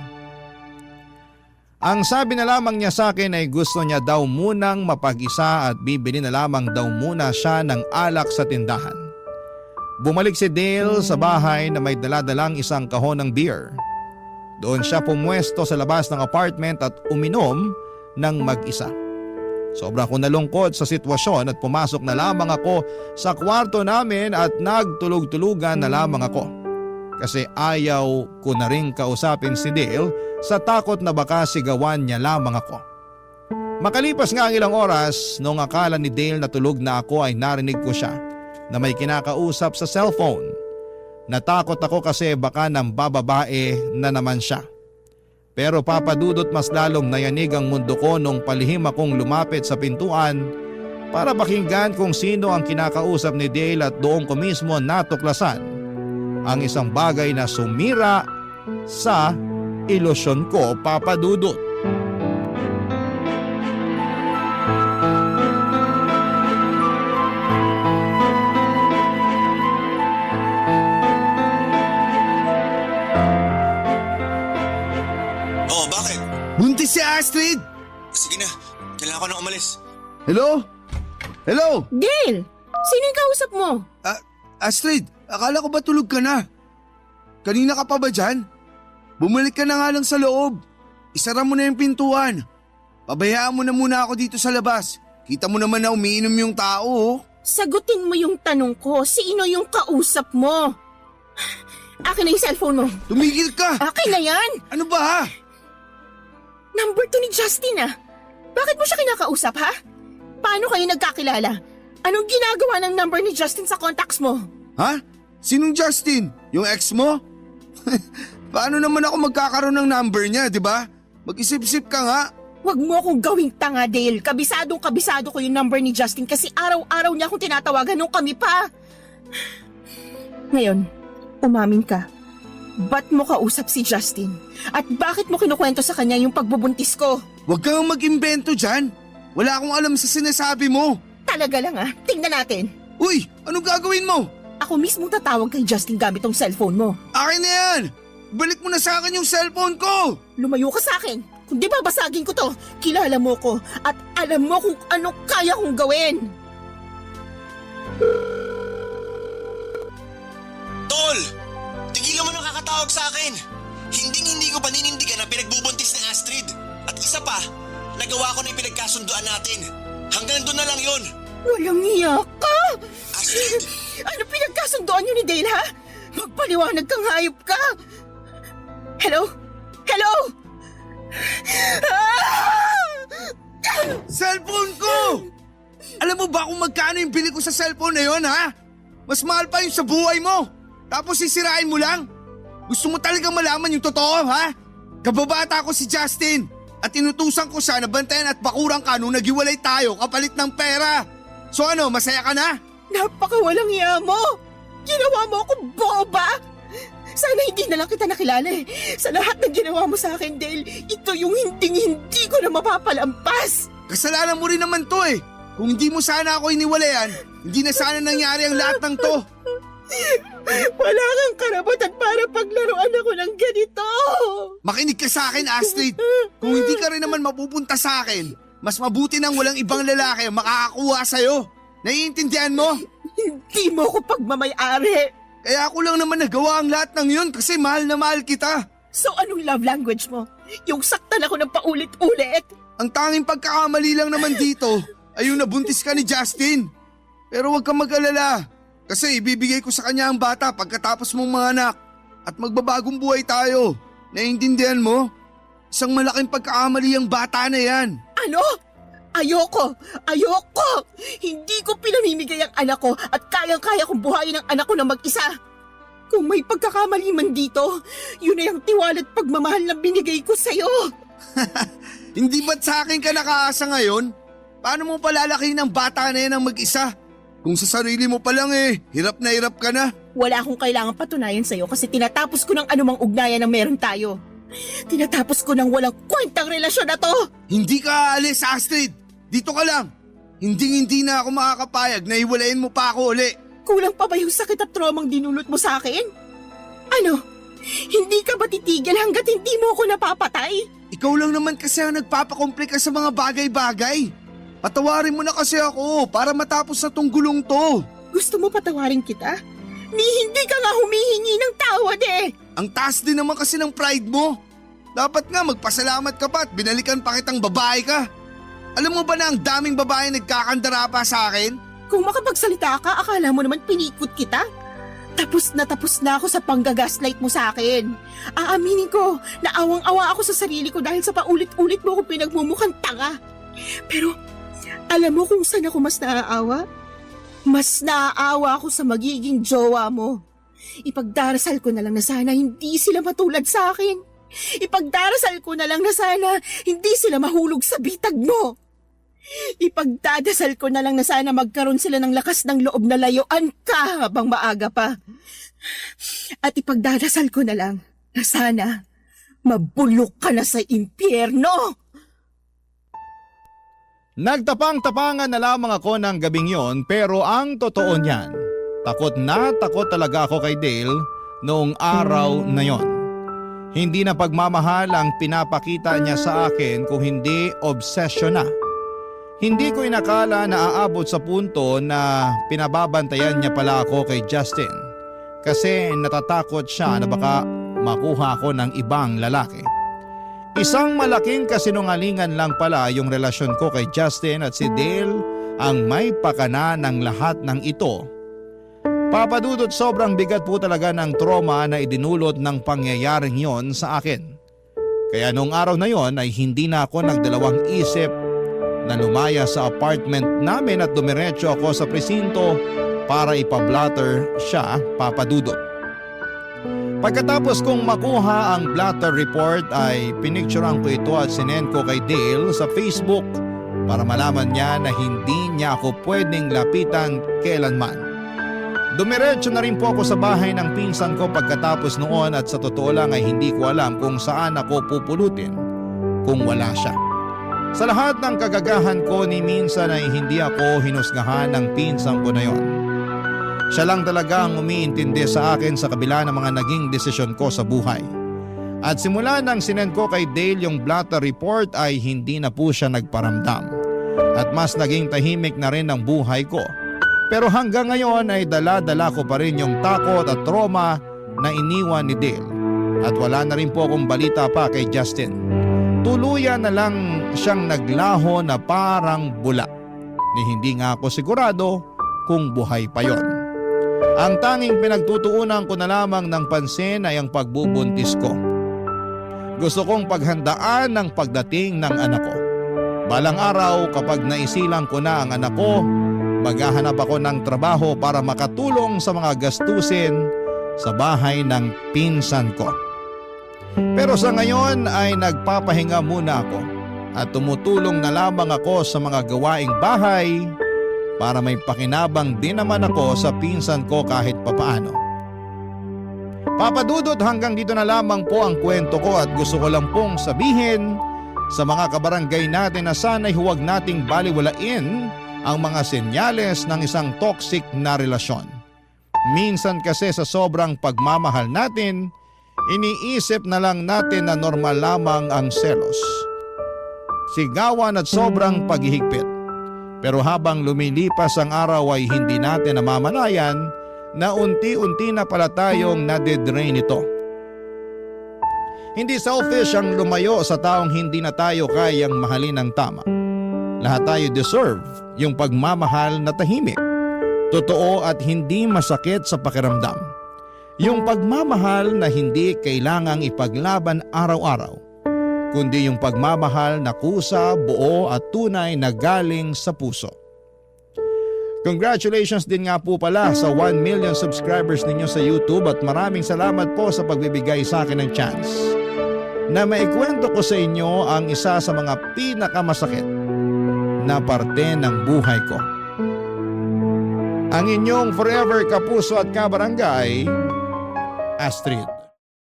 Ang sabi na lamang niya sa akin ay gusto niya daw munang mapag-isa at bibili na lamang daw muna siya ng alak sa tindahan. Bumalik si Dale sa bahay na may daladalang isang kahon ng beer. Doon siya pumwesto sa labas ng apartment at uminom ng mag-isa. Sobra akong nalungkot sa sitwasyon at pumasok na lamang ako sa kwarto namin at nagtulog-tulugan na lamang ako. Kasi ayaw ko na rin kausapin si Dale sa takot na baka sigawan niya lamang ako. Makalipas nga ang ilang oras, noong akala ni Dale na tulog na ako ay narinig ko siya na may kinakausap sa cellphone. Natakot ako kasi baka nang bababae na naman siya. Pero Papadudot, mas lalong nayanig ang mundo ko nung palihim akong lumapit sa pintuan para pakinggan kung sino ang kinakausap ni Dale at doon ko mismo natuklasan ang isang bagay na sumira sa ilusyon ko, Papadudot. Oh, bakit? Buntis si Astrid! Sige na, kailangan ko nang umalis. Hello? Hello? Dale! Sino yung kausap mo? Astrid, akala ko ba tulog ka na? Kanina ka pa ba dyan? Bumalik ka na nga lang sa loob. Isara mo na yung pintuan. Pabayaan mo na muna ako dito sa labas. Kita mo naman na umiinom yung tao, oh. Sagutin mo yung tanong ko. Sino yung kausap mo? Akin na yung cellphone mo. Tumigil ka! Akin na yan! Ano ba ha? Number 2 ni Justin ah. Bakit mo siya kinakausap ha? Paano kayo nagkakilala? Anong ginagawa ng number ni Justin sa contacts mo? Ha? Sinong Justin? Yung ex mo? Paano naman ako magkakaroon ng number niya, di ba? Mag-isip-isip ka nga. Huwag mo akong gawing tanga, Dale. Kabisado ko yung number ni Justin kasi araw-araw niya akong tinatawagan nung kami pa. Ngayon, umamin ka. Ba't mo kausap si Justin? At bakit mo kinukwento sa kanya yung pagbubuntis ko? Huwag kang mag-imbento dyan. Wala akong alam sa sinasabi mo. Talaga lang ah. Tingnan natin. Uy, anong gagawin mo? Ako mismo tatawag kay Justin gamit tong cellphone mo. Akin na yan! Balik mo na sa akin yung cellphone ko! Lumayo ka sa akin. Kung di babasagin ko to, kilala mo ko at alam mo kung ano kaya kong gawin. Tol! Tigilan mo nang kakatawag sa akin! Hindi ko paninindigan na pinagbubuntis ni Astrid. At isa pa, nagawa ko na yung pinagkasunduan natin. Hanggang doon na lang yun. Walang iya ka! Astrid! Ano pinagkasundoan niyo ni Dale ha? Magpaliwanag kang hayop ka! Hello? Hello? Cellphone ko! Alam mo ba kung magkano yung bili ko sa cellphone na yon, ha? Mas mahal pa yung sa buhay mo. Tapos sisirain mo lang? Gusto mo talagang malaman yung totoo, ha? Kababata ko si Justin at inutusan ko siya na bantayan at bakuran ka nung naghiwalay tayo kapalit ng pera. So ano, masaya ka na? Napakawalang iya mo! Ginawa mo akong boba! Sana hindi na lang kita nakilala eh. Sa lahat ng ginawa mo sa akin, Dale, ito yung hindi ko na mapapalampas. Kasalanan mo rin naman to eh. Kung hindi mo sana ako iniwalayan, hindi na sana nangyari ang lahat ng to. Wala kang karapatan para paglaruan ako ng ganito. Makinig ka sa akin, Astrid. Kung hindi ka rin naman mapupunta sa akin, mas mabuti nang walang ibang lalaki ang makakakuha sa'yo. Naiintindihan mo? Hindi mo ko pagmamayari. Kaya ako lang naman nagawa ang lahat ng yun kasi mahal na mahal kita. So anong love language mo? Yung saktan ako ng paulit-ulit? Ang tanging pagkakamali lang naman dito ay yung nabuntis ka ni Justin. Pero huwag kang mag-alala kasi ibibigay ko sa kanya ang bata pagkatapos mong mga anak at magbabagong buhay tayo. Naiintindihan mo? Isang malaking pagkakamali ang bata na yan. Ano? Ayoko! Hindi ko pinamimigay ang anak ko at kayang-kaya kong buhayin ang anak ko na mag-isa. Kung may pagkakamali man dito, yun ay ang tiwala at pagmamahal na binigay ko sa'yo. Hindi ba't sa akin ka nakaasa ngayon? Paano mo palalakihin ang bata na yan ang mag-isa? Kung sa sarili mo pa lang hirap na hirap ka na. Wala akong kailangan patunayan sa'yo kasi tinatapos ko ng anumang ugnayan na meron tayo. Tinatapos ko ng walang kwentang relasyon na to. Hindi ka aalis, Astrid. Dito ka lang. Hindi na ako makakapayag na hiwalayin mo pa ako uli. Kulang pa ba yung sakit at traumang dinulot mo sa akin? Ano? Hindi ka ba titigil hanggat hindi mo ako napapatay? Ikaw lang naman kasi ang nagpapakomplika sa mga bagay-bagay. Patawarin mo na kasi ako para matapos na tong gulong to. Gusto mo patawarin kita? Hindi ka nga humihingi ng tawad eh. Ang taas din naman kasi ng pride mo. Dapat nga magpasalamat ka pa at binalikan pa kitang babae ka. Alam mo ba na ang daming babae nagkakandara pa sa akin? Kung makapagsalita ka, akala mo naman pinikot kita? Tapos na ako sa panggagaslight mo sa akin. Aaminin ko na awang-awa ako sa sarili ko dahil sa paulit-ulit mo akong pinagmumukhang tanga. Pero alam mo kung saan ako mas naaawa? Mas naaawa ako sa magiging jowa mo. Ipagdarasal ko na lang na sana hindi sila matulad sa akin. Ipagdarasal ko na lang na sana hindi sila mahulog sa bitag mo. Ipagdadasal ko na lang na sana magkaroon sila ng lakas ng loob na layuan ka habang maaga pa. At ipagdadasal ko na lang na sana mabulok ka na sa impyerno. Nagtapang-tapangan na lamang ako ng gabing yon pero ang totoo niyan, takot na takot talaga ako kay Dale noong araw na yon. Hindi na pagmamahal ang pinapakita niya sa akin kung hindi obsession na. Hindi ko inakala na aabot sa punto na pinababantayan niya pala ako kay Justin kasi natatakot siya na baka makuha ako ng ibang lalaki. Isang malaking kasinungalingan lang pala yung relasyon ko kay Justin at si Dale ang may pakana ng lahat ng ito. Papadudot sobrang bigat po talaga ng trauma na idinulot ng pangyayaring yon sa akin. Kaya noong araw na yon ay hindi na ako nagdalawang isip na lumaya sa apartment namin at dumiretso ako sa presinto para ipablatter siya, Papadudot. Pagkatapos kong makuha ang blatter report ay pinicturean ko ito at sinend ko kay Dale sa Facebook para malaman niya na hindi niya ako pwedeng lapitan kailanman. Dumiretso na rin po ako sa bahay ng pinsan ko pagkatapos noon at sa totoo lang ay hindi ko alam kung saan ako pupulutin kung wala siya. Sa lahat ng kagagahan ko ni minsan ay hindi ako hinusgahan ng pinsan ko na yon. Siya lang talaga ang umiintindi sa akin sa kabila ng mga naging desisyon ko sa buhay. At simula nang sinend ko kay Dale yung blatter report ay hindi na po siya nagparamdam. At mas naging tahimik na rin ang buhay ko. Pero hanggang ngayon ay dala-dala ko pa rin yung takot at trauma na iniwan ni Dale. At wala na rin po akong balita pa kay Justin. Tuluyan na lang siyang naglaho na parang bula. Ni hindi nga ako sigurado kung buhay pa yon. Ang tanging pinagtutuunan ko na lamang ng pansin ay ang pagbubuntis ko. Gusto kong paghandaan ng pagdating ng anak ko. Balang araw kapag naisilang ko na ang anak ko, maghahanap ako ng trabaho para makatulong sa mga gastusin sa bahay ng pinsan ko. Pero sa ngayon ay nagpapahinga muna ako at tumutulong na lamang ako sa mga gawaing bahay para may pakinabang din naman ako sa pinsan ko kahit papaano. Papadudot, hanggang dito na lamang po ang kwento ko at gusto ko lang pong sabihin sa mga kabarangay natin na sana'y huwag nating baliwalain ang mga senyales ng isang toxic na relasyon. Minsan kasi sa sobrang pagmamahal natin, iniisip na lang natin na normal lamang ang selos, sigawan at sobrang paghihigpit. Pero habang lumilipas ang araw ay hindi natin namamalayan na unti-unti na pala tayong nadidrain ito. Hindi selfish ang lumayo sa taong hindi na tayo kayang mahalin ng tama. Lahat tayo deserve yung pagmamahal na tahimik, totoo at hindi masakit sa pakiramdam. Yung pagmamahal na hindi kailangang ipaglaban araw-araw, kundi yung pagmamahal na kusa, buo at tunay na galing sa puso. Congratulations din nga po pala sa 1 million subscribers ninyo sa YouTube at maraming salamat po sa pagbibigay sa akin ng chance na maikwento ko sa inyo ang isa sa mga pinakamasakit na parte ng buhay ko. Ang inyong forever kapuso at kabarangay, Astrid.